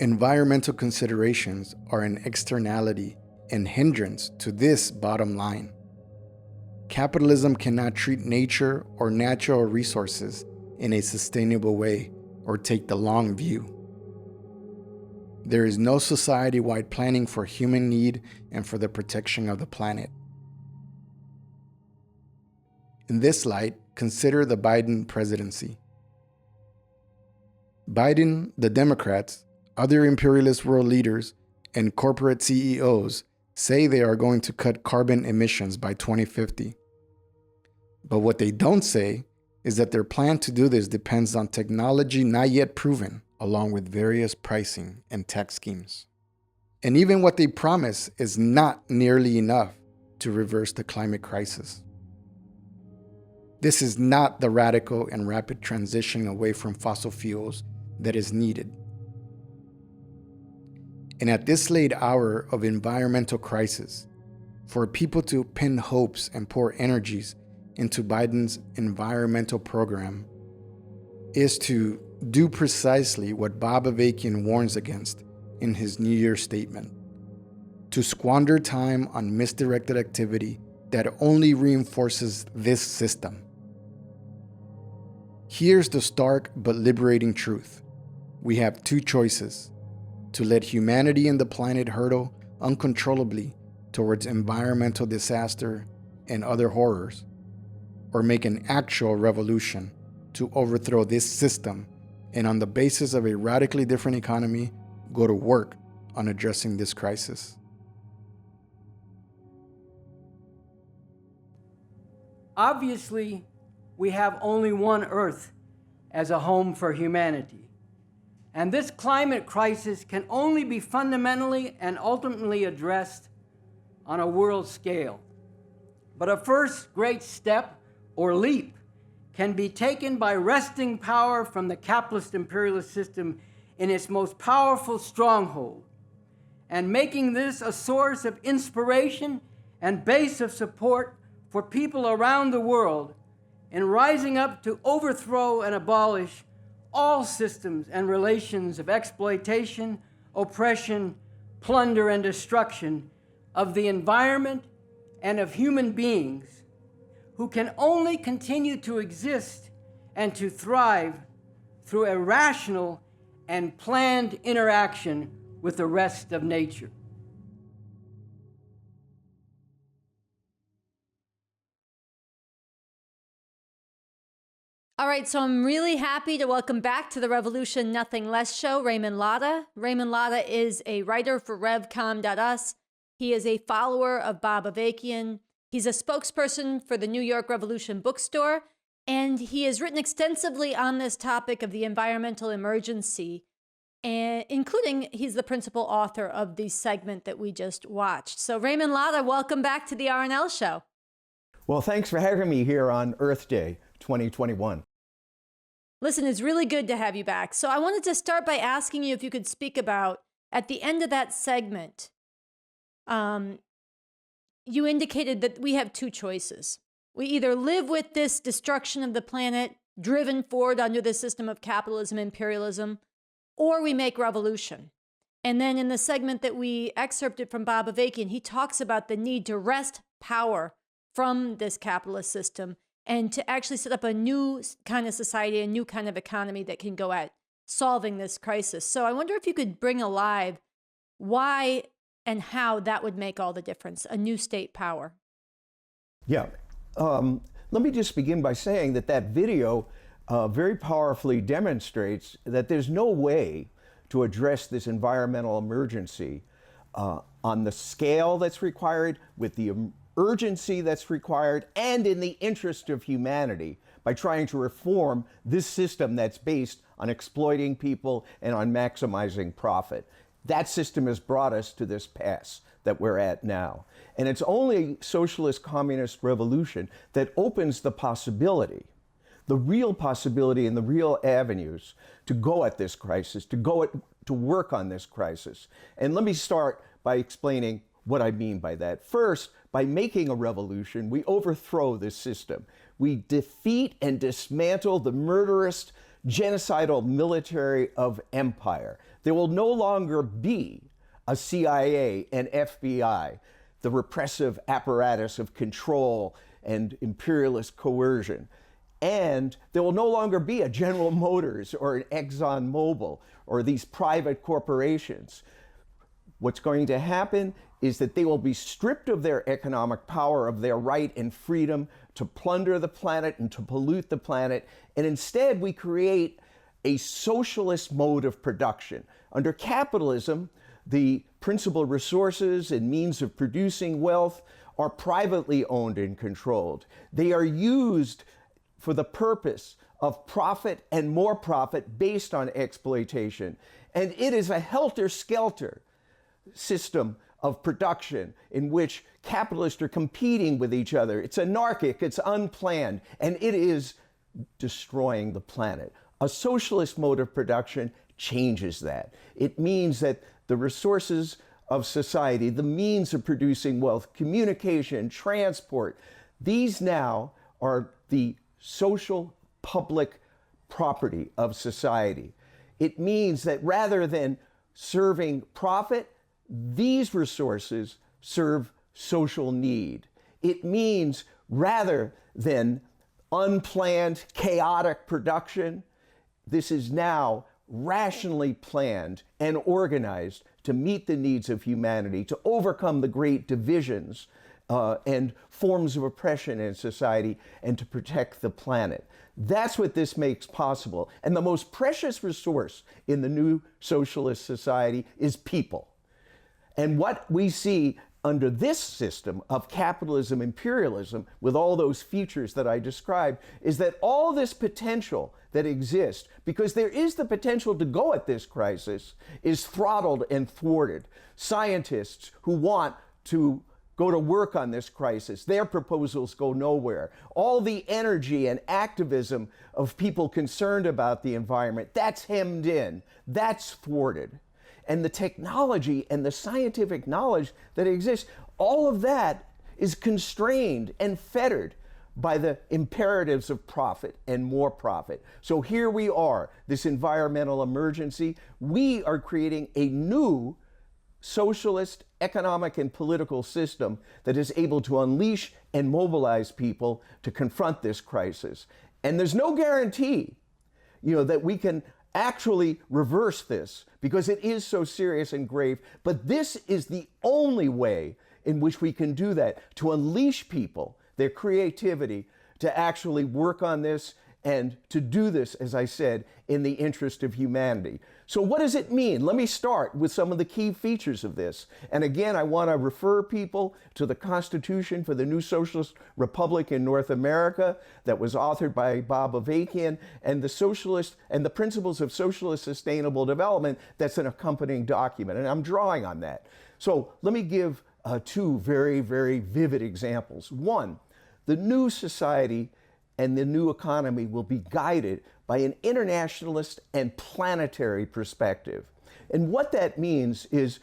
Environmental considerations are an externality and hindrance to this bottom line. Capitalism cannot treat nature or natural resources in a sustainable way or take the long view. There is no society-wide planning for human need and for the protection of the planet. In this light, consider the Biden presidency. Biden, the Democrats, other imperialist world leaders, and corporate CEOs say they are going to cut carbon emissions by 2050. But what they don't say is that their plan to do this depends on technology not yet proven, along with various pricing and tax schemes. And even what they promise is not nearly enough to reverse the climate crisis. This is not the radical and rapid transition away from fossil fuels that is needed. And at this late hour of environmental crisis, for people to pin hopes and pour energies into Biden's environmental program is to do precisely what Bob Avakian warns against in his New Year's statement: to squander time on misdirected activity that only reinforces this system. Here's the stark but liberating truth. We have two choices: to let humanity and the planet hurtle uncontrollably towards environmental disaster and other horrors, or make an actual revolution to overthrow this system and, on the basis of a radically different economy, go to work on addressing this crisis. Obviously, we have only one Earth as a home for humanity. And this climate crisis can only be fundamentally and ultimately addressed on a world scale. But a first great step or leap can be taken by wresting power from the capitalist imperialist system in its most powerful stronghold and making this a source of inspiration and base of support for people around the world in rising up to overthrow and abolish all systems and relations of exploitation, oppression, plunder, and destruction of the environment and of human beings who can only continue to exist and to thrive through a rational and planned interaction with the rest of nature. All right, so I'm really happy to welcome back to the Revolution Nothing Less show, Raymond Lotta. Raymond Lotta is a writer for Revcom.us. He is a follower of Bob Avakian. He's a spokesperson for the New York Revolution bookstore, and he has written extensively on this topic of the environmental emergency, and including he's the principal author of the segment that we just watched. So Raymond Lotta, welcome back to the RNL show. Well, thanks for having me here on Earth Day 2021. Listen, it's really good to have you back. So I wanted to start by asking you if you could speak about, at the end of that segment, you indicated that we have two choices. We either live with this destruction of the planet, driven forward under the system of capitalism-imperialism, or we make revolution. And then in the segment that we excerpted from Bob Avakian, he talks about the need to wrest power from this capitalist system and to actually set up a new kind of society, a new kind of economy that can go at solving this crisis. So I wonder if you could bring alive why and how that would make all the difference, a new state power. Yeah. Let me just begin by saying that that video very powerfully demonstrates that there's no way to address this environmental emergency on the scale that's required, with the urgency that's required, and in the interest of humanity by trying to reform this system that's based on exploiting people and on maximizing profit. That system has brought us to this pass that we're at now. And it's only socialist communist revolution that opens the possibility, the real possibility and the real avenues to go at this crisis, to work on this crisis. And let me start by explaining what I mean by that. First, by making a revolution, we overthrow this system. We defeat and dismantle the murderous, genocidal military of empire. There will no longer be a CIA and FBI, the repressive apparatus of control and imperialist coercion. And there will no longer be a General Motors or an Exxon Mobil or these private corporations. What's going to happen is that they will be stripped of their economic power, of their right and freedom to plunder the planet and to pollute the planet. And instead, we create a socialist mode of production. Under capitalism, the principal resources and means of producing wealth are privately owned and controlled. They are used for the purpose of profit and more profit based on exploitation. And it is a helter-skelter system of production in which capitalists are competing with each other. It's anarchic, it's unplanned, and it is destroying the planet. A socialist mode of production changes that. It means that the resources of society, the means of producing wealth, communication, transport, these now are the social public property of society. It means that rather than serving profit, these resources serve social need. It means rather than unplanned, chaotic production, this is now rationally planned and organized to meet the needs of humanity, to overcome the great divisions and forms of oppression in society, and to protect the planet. That's what this makes possible. And the most precious resource in the new socialist society is people. And what we see under this system of capitalism-imperialism, with all those features that I described, is that all this potential that exists, because there is the potential to go at this crisis, is throttled and thwarted. Scientists who want to go to work on this crisis, their proposals go nowhere. All the energy and activism of people concerned about the environment, that's hemmed in, that's thwarted. And the technology and the scientific knowledge that exists, all of that is constrained and fettered by the imperatives of profit and more profit. So here we are, this environmental emergency. We are creating a new socialist economic and political system that is able to unleash and mobilize people to confront this crisis. And there's no guarantee, that we can actually reverse this, because it is so serious and grave. But this is the only way in which we can do that, to unleash people, their creativity, to actually work on this and to do this, as I said, in the interest of humanity. So what does it mean? Let me start with some of the key features of this. And again, I want to refer people to the Constitution for the New Socialist Republic in North America that was authored by Bob Avakian, and the Principles of Socialist Sustainable Development, that's an accompanying document. And I'm drawing on that. So let me give two very, very vivid examples. One, the new society and the new economy will be guided by an internationalist and planetary perspective. And what that means is,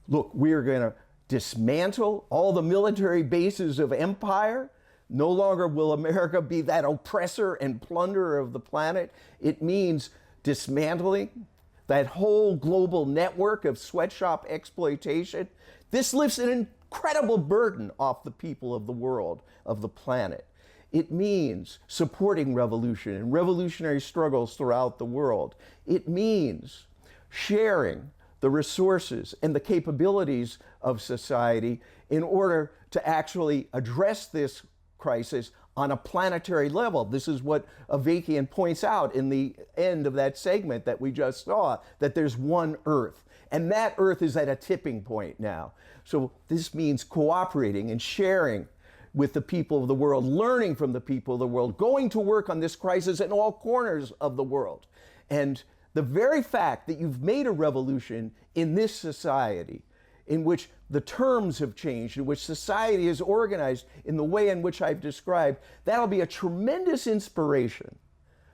look, we're going to dismantle all the military bases of empire. No longer will America be that oppressor and plunderer of the planet. It means dismantling that whole global network of sweatshop exploitation. This lifts an incredible burden off the people of the world, of the planet. It means supporting revolution and revolutionary struggles throughout the world. It means sharing the resources and the capabilities of society in order to actually address this crisis on a planetary level. This is what Avakian points out in the end of that segment that we just saw, that there's one Earth. And that Earth is at a tipping point now. So this means cooperating and sharing with the people of the world, learning from the people of the world, going to work on this crisis in all corners of the world. And the very fact that you've made a revolution in this society, in which the terms have changed, in which society is organized in the way in which I've described, that'll be a tremendous inspiration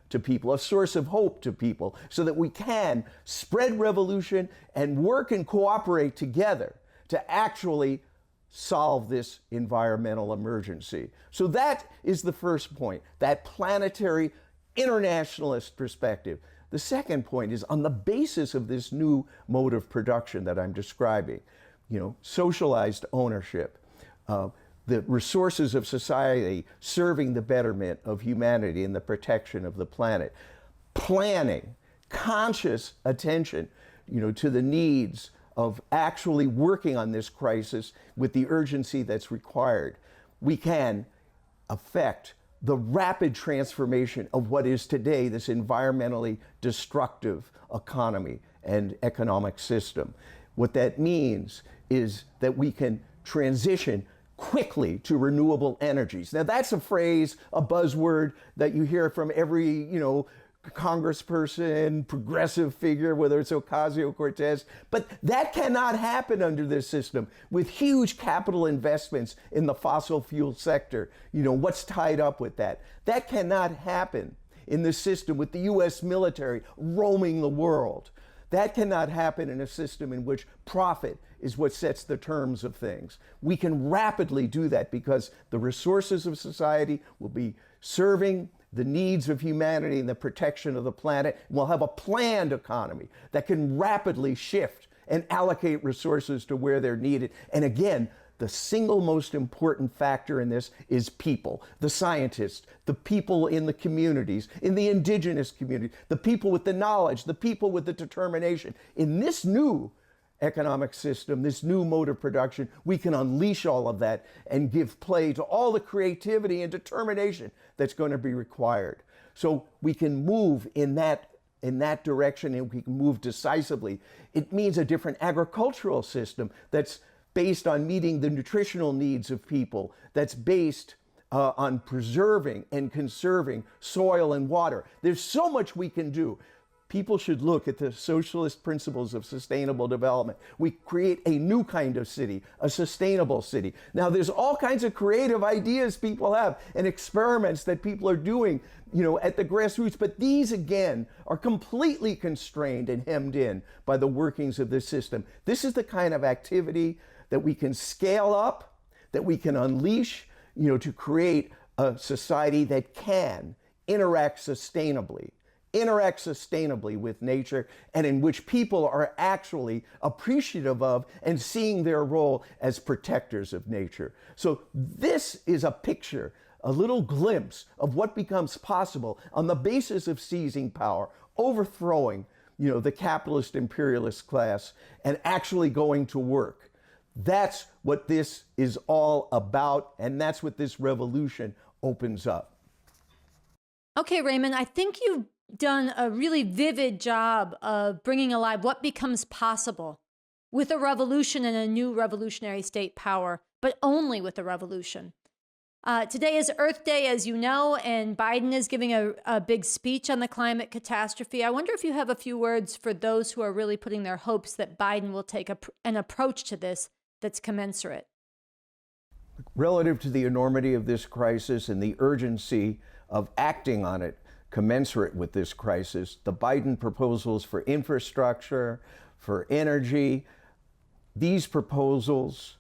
to people, a source of hope to people, so that we can spread revolution and work and cooperate together to actually solve this environmental emergency. So that is the first point, that planetary internationalist perspective. The second point is on the basis of this new mode of production that I'm describing, socialized ownership, the resources of society serving the betterment of humanity and the protection of the planet, planning, conscious attention, to the needs of actually working on this crisis with the urgency that's required. We can affect the rapid transformation of what is today this environmentally destructive economy and economic system. What that means is that we can transition quickly to renewable energies. Now that's a phrase, a buzzword that you hear from every, congressperson, progressive figure, whether it's Ocasio-Cortez, but that cannot happen under this system with huge capital investments in the fossil fuel sector. What's tied up with that? That cannot happen in this system with the US military roaming the world. That cannot happen in a system in which profit is what sets the terms of things. We can rapidly do that because the resources of society will be serving the needs of humanity and the protection of the planet. We'll have a planned economy that can rapidly shift and allocate resources to where they're needed. And again, the single most important factor in this is people, the scientists, the people in the communities, in the indigenous community, the people with the knowledge, the people with the determination. In this new economic system, this new mode of production, we can unleash all of that and give play to all the creativity and determination that's going to be required. So we can move in that direction, and we can move decisively. It means a different agricultural system that's based on meeting the nutritional needs of people, that's based on preserving and conserving soil and water. There's so much we can do. People should look at the socialist principles of sustainable development. We create a new kind of city, a sustainable city. Now, there's all kinds of creative ideas people have and experiments that people are doing, at the grassroots, but these, again, are completely constrained and hemmed in by the workings of this system. This is the kind of activity that we can scale up, that we can unleash, to create a society that can interact sustainably with nature, and in which people are actually appreciative of and seeing their role as protectors of nature. So this is a picture, a little glimpse of what becomes possible on the basis of seizing power, overthrowing, the capitalist imperialist class, and actually going to work. That's what this is all about, and that's what this revolution opens up. Okay, Raymond, I think you've done a really vivid job of bringing alive what becomes possible with a revolution and a new revolutionary state power, but only with a revolution. Today is Earth Day, as you know, and Biden is giving a big speech on the climate catastrophe. I wonder if you have a few words for those who are really putting their hopes that Biden will take an approach to this that's commensurate. Relative to the enormity of this crisis and the urgency of acting on it, commensurate with this crisis, the Biden proposals for infrastructure, for energy, these proposals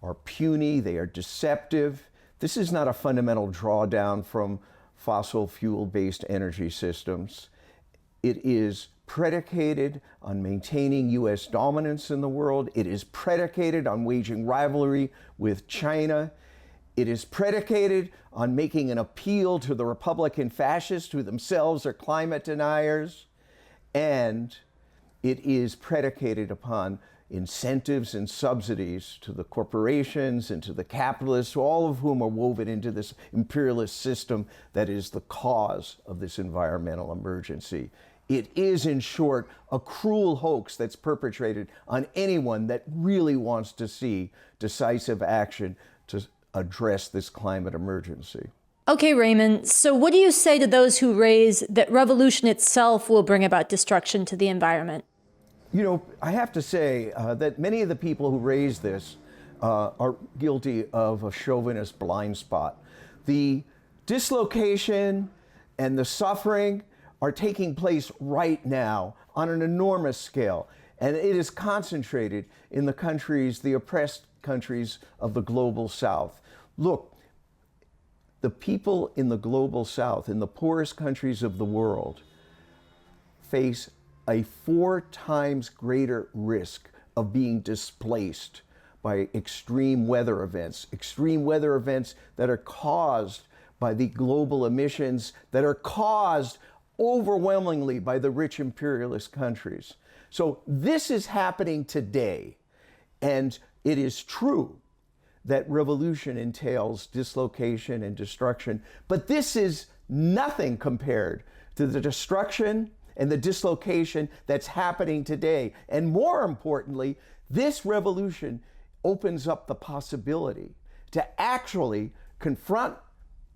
are puny, they are deceptive. This is not a fundamental drawdown from fossil fuel-based energy systems. It is predicated on maintaining U.S. dominance in the world. It is predicated on waging rivalry with China. It is predicated on making an appeal to the Republican fascists who themselves are climate deniers. And it is predicated upon incentives and subsidies to the corporations and to the capitalists, all of whom are woven into this imperialist system that is the cause of this environmental emergency. It is, in short, a cruel hoax that's perpetrated on anyone that really wants to see decisive action to address this climate emergency. Okay, Raymond, so what do you say to those who raise that revolution itself will bring about destruction to the environment? I have to say that many of the people who raise this are guilty of a chauvinist blind spot. The dislocation and the suffering are taking place right now on an enormous scale, and it is concentrated in the oppressed countries of the global South. Look, the people in the global South, in the poorest countries of the world, face a 4 times greater risk of being displaced by extreme weather events that are caused by the global emissions that are caused overwhelmingly by the rich imperialist countries. So this is happening today, and it is true that revolution entails dislocation and destruction, but this is nothing compared to the destruction and the dislocation that's happening today. And more importantly, this revolution opens up the possibility to actually confront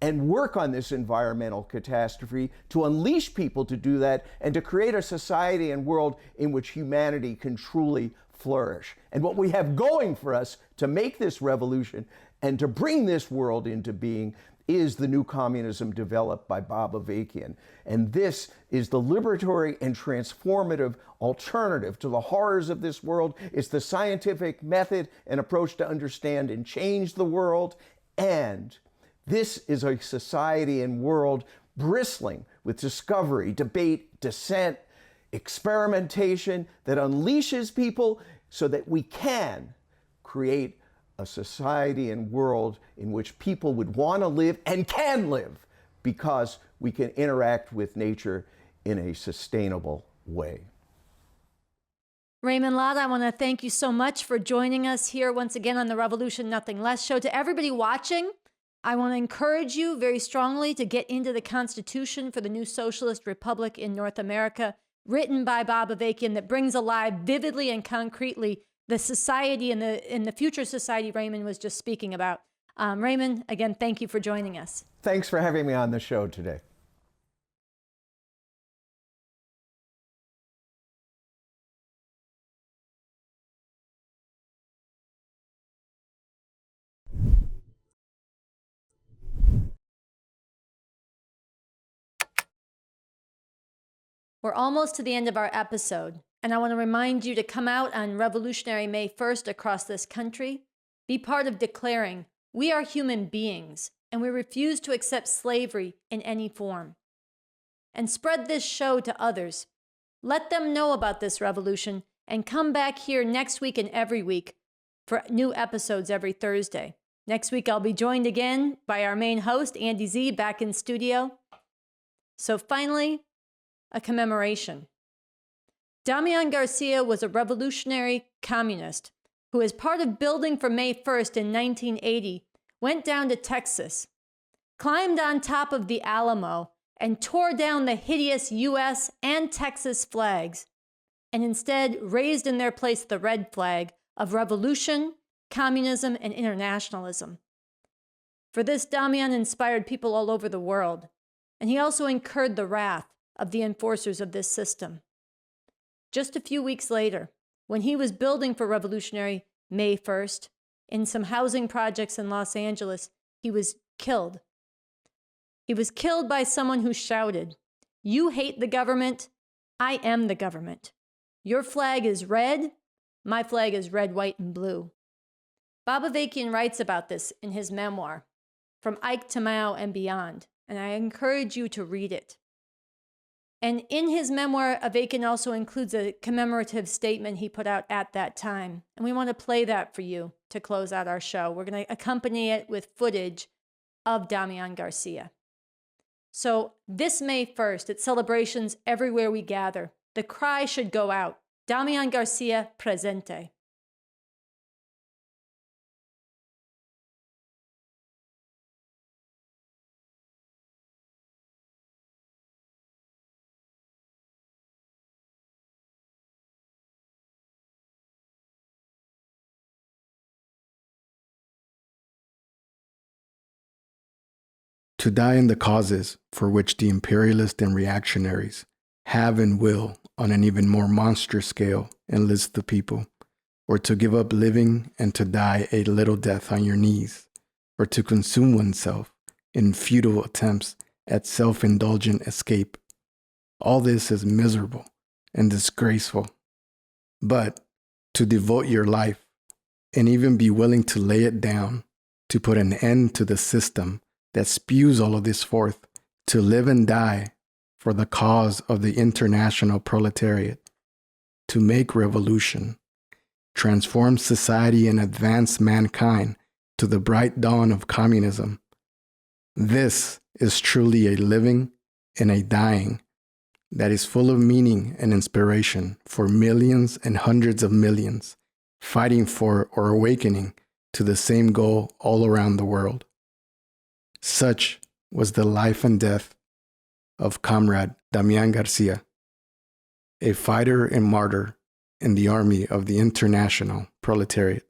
and work on this environmental catastrophe, to unleash people to do that, and to create a society and world in which humanity can truly flourish. And what we have going for us to make this revolution and to bring this world into being is the new communism developed by Bob Avakian. And this is the liberatory and transformative alternative to the horrors of this world. It's the scientific method and approach to understand and change the world. And this is a society and world bristling with discovery, debate, dissent, experimentation that unleashes people so that we can create a society and world in which people would want to live and can live because we can interact with nature in a sustainable way. Raymond Lotta, I want to thank you so much for joining us here once again on the Revolution Nothing Less show. To everybody watching, I want to encourage you very strongly to get into the Constitution for the new Socialist Republic in North America, written by Bob Avakian, that brings alive vividly and concretely the society and the future society Raymond was just speaking about. Raymond, again, thank you for joining us. Thanks for having me on the show today. We're almost to the end of our episode, and I want to remind you to come out on Revolutionary May 1st across this country. Be part of declaring, we are human beings, and we refuse to accept slavery in any form. And spread this show to others. Let them know about this revolution, and come back here next week and every week for new episodes every Thursday. Next week, I'll be joined again by our main host, Andy Z, back in studio. So finally, a commemoration. Damian Garcia was a revolutionary communist who, as part of building for May 1st in 1980, went down to Texas, climbed on top of the Alamo, and tore down the hideous U.S. and Texas flags, and instead raised in their place the red flag of revolution, communism, and internationalism. For this, Damian inspired people all over the world, and he also incurred the wrath of the enforcers of this system. Just a few weeks later, when he was building for Revolutionary May 1st in some housing projects in Los Angeles, he was killed. He was killed by someone who shouted, "You hate the government, I am the government. Your flag is red, my flag is red, white, and blue." Bob Avakian writes about this in his memoir, From Ike to Mao and Beyond, and I encourage you to read it. And in his memoir, Avakian also includes a commemorative statement he put out at that time. And we want to play that for you to close out our show. We're going to accompany it with footage of Damian Garcia. So this May 1st, at celebrations everywhere we gather, the cry should go out, Damian Garcia presente. To die in the causes for which the imperialists and reactionaries have and will, on an even more monstrous scale, enlist the people, or to give up living and to die a little death on your knees, or to consume oneself in futile attempts at self-indulgent escape. All this is miserable and disgraceful. But to devote your life and even be willing to lay it down to put an end to the system that spews all of this forth, to live and die for the cause of the international proletariat, to make revolution, transform society and advance mankind to the bright dawn of communism. This is truly a living and a dying that is full of meaning and inspiration for millions and hundreds of millions fighting for or awakening to the same goal all around the world. Such was the life and death of Comrade Damian Garcia, a fighter and martyr in the army of the international proletariat.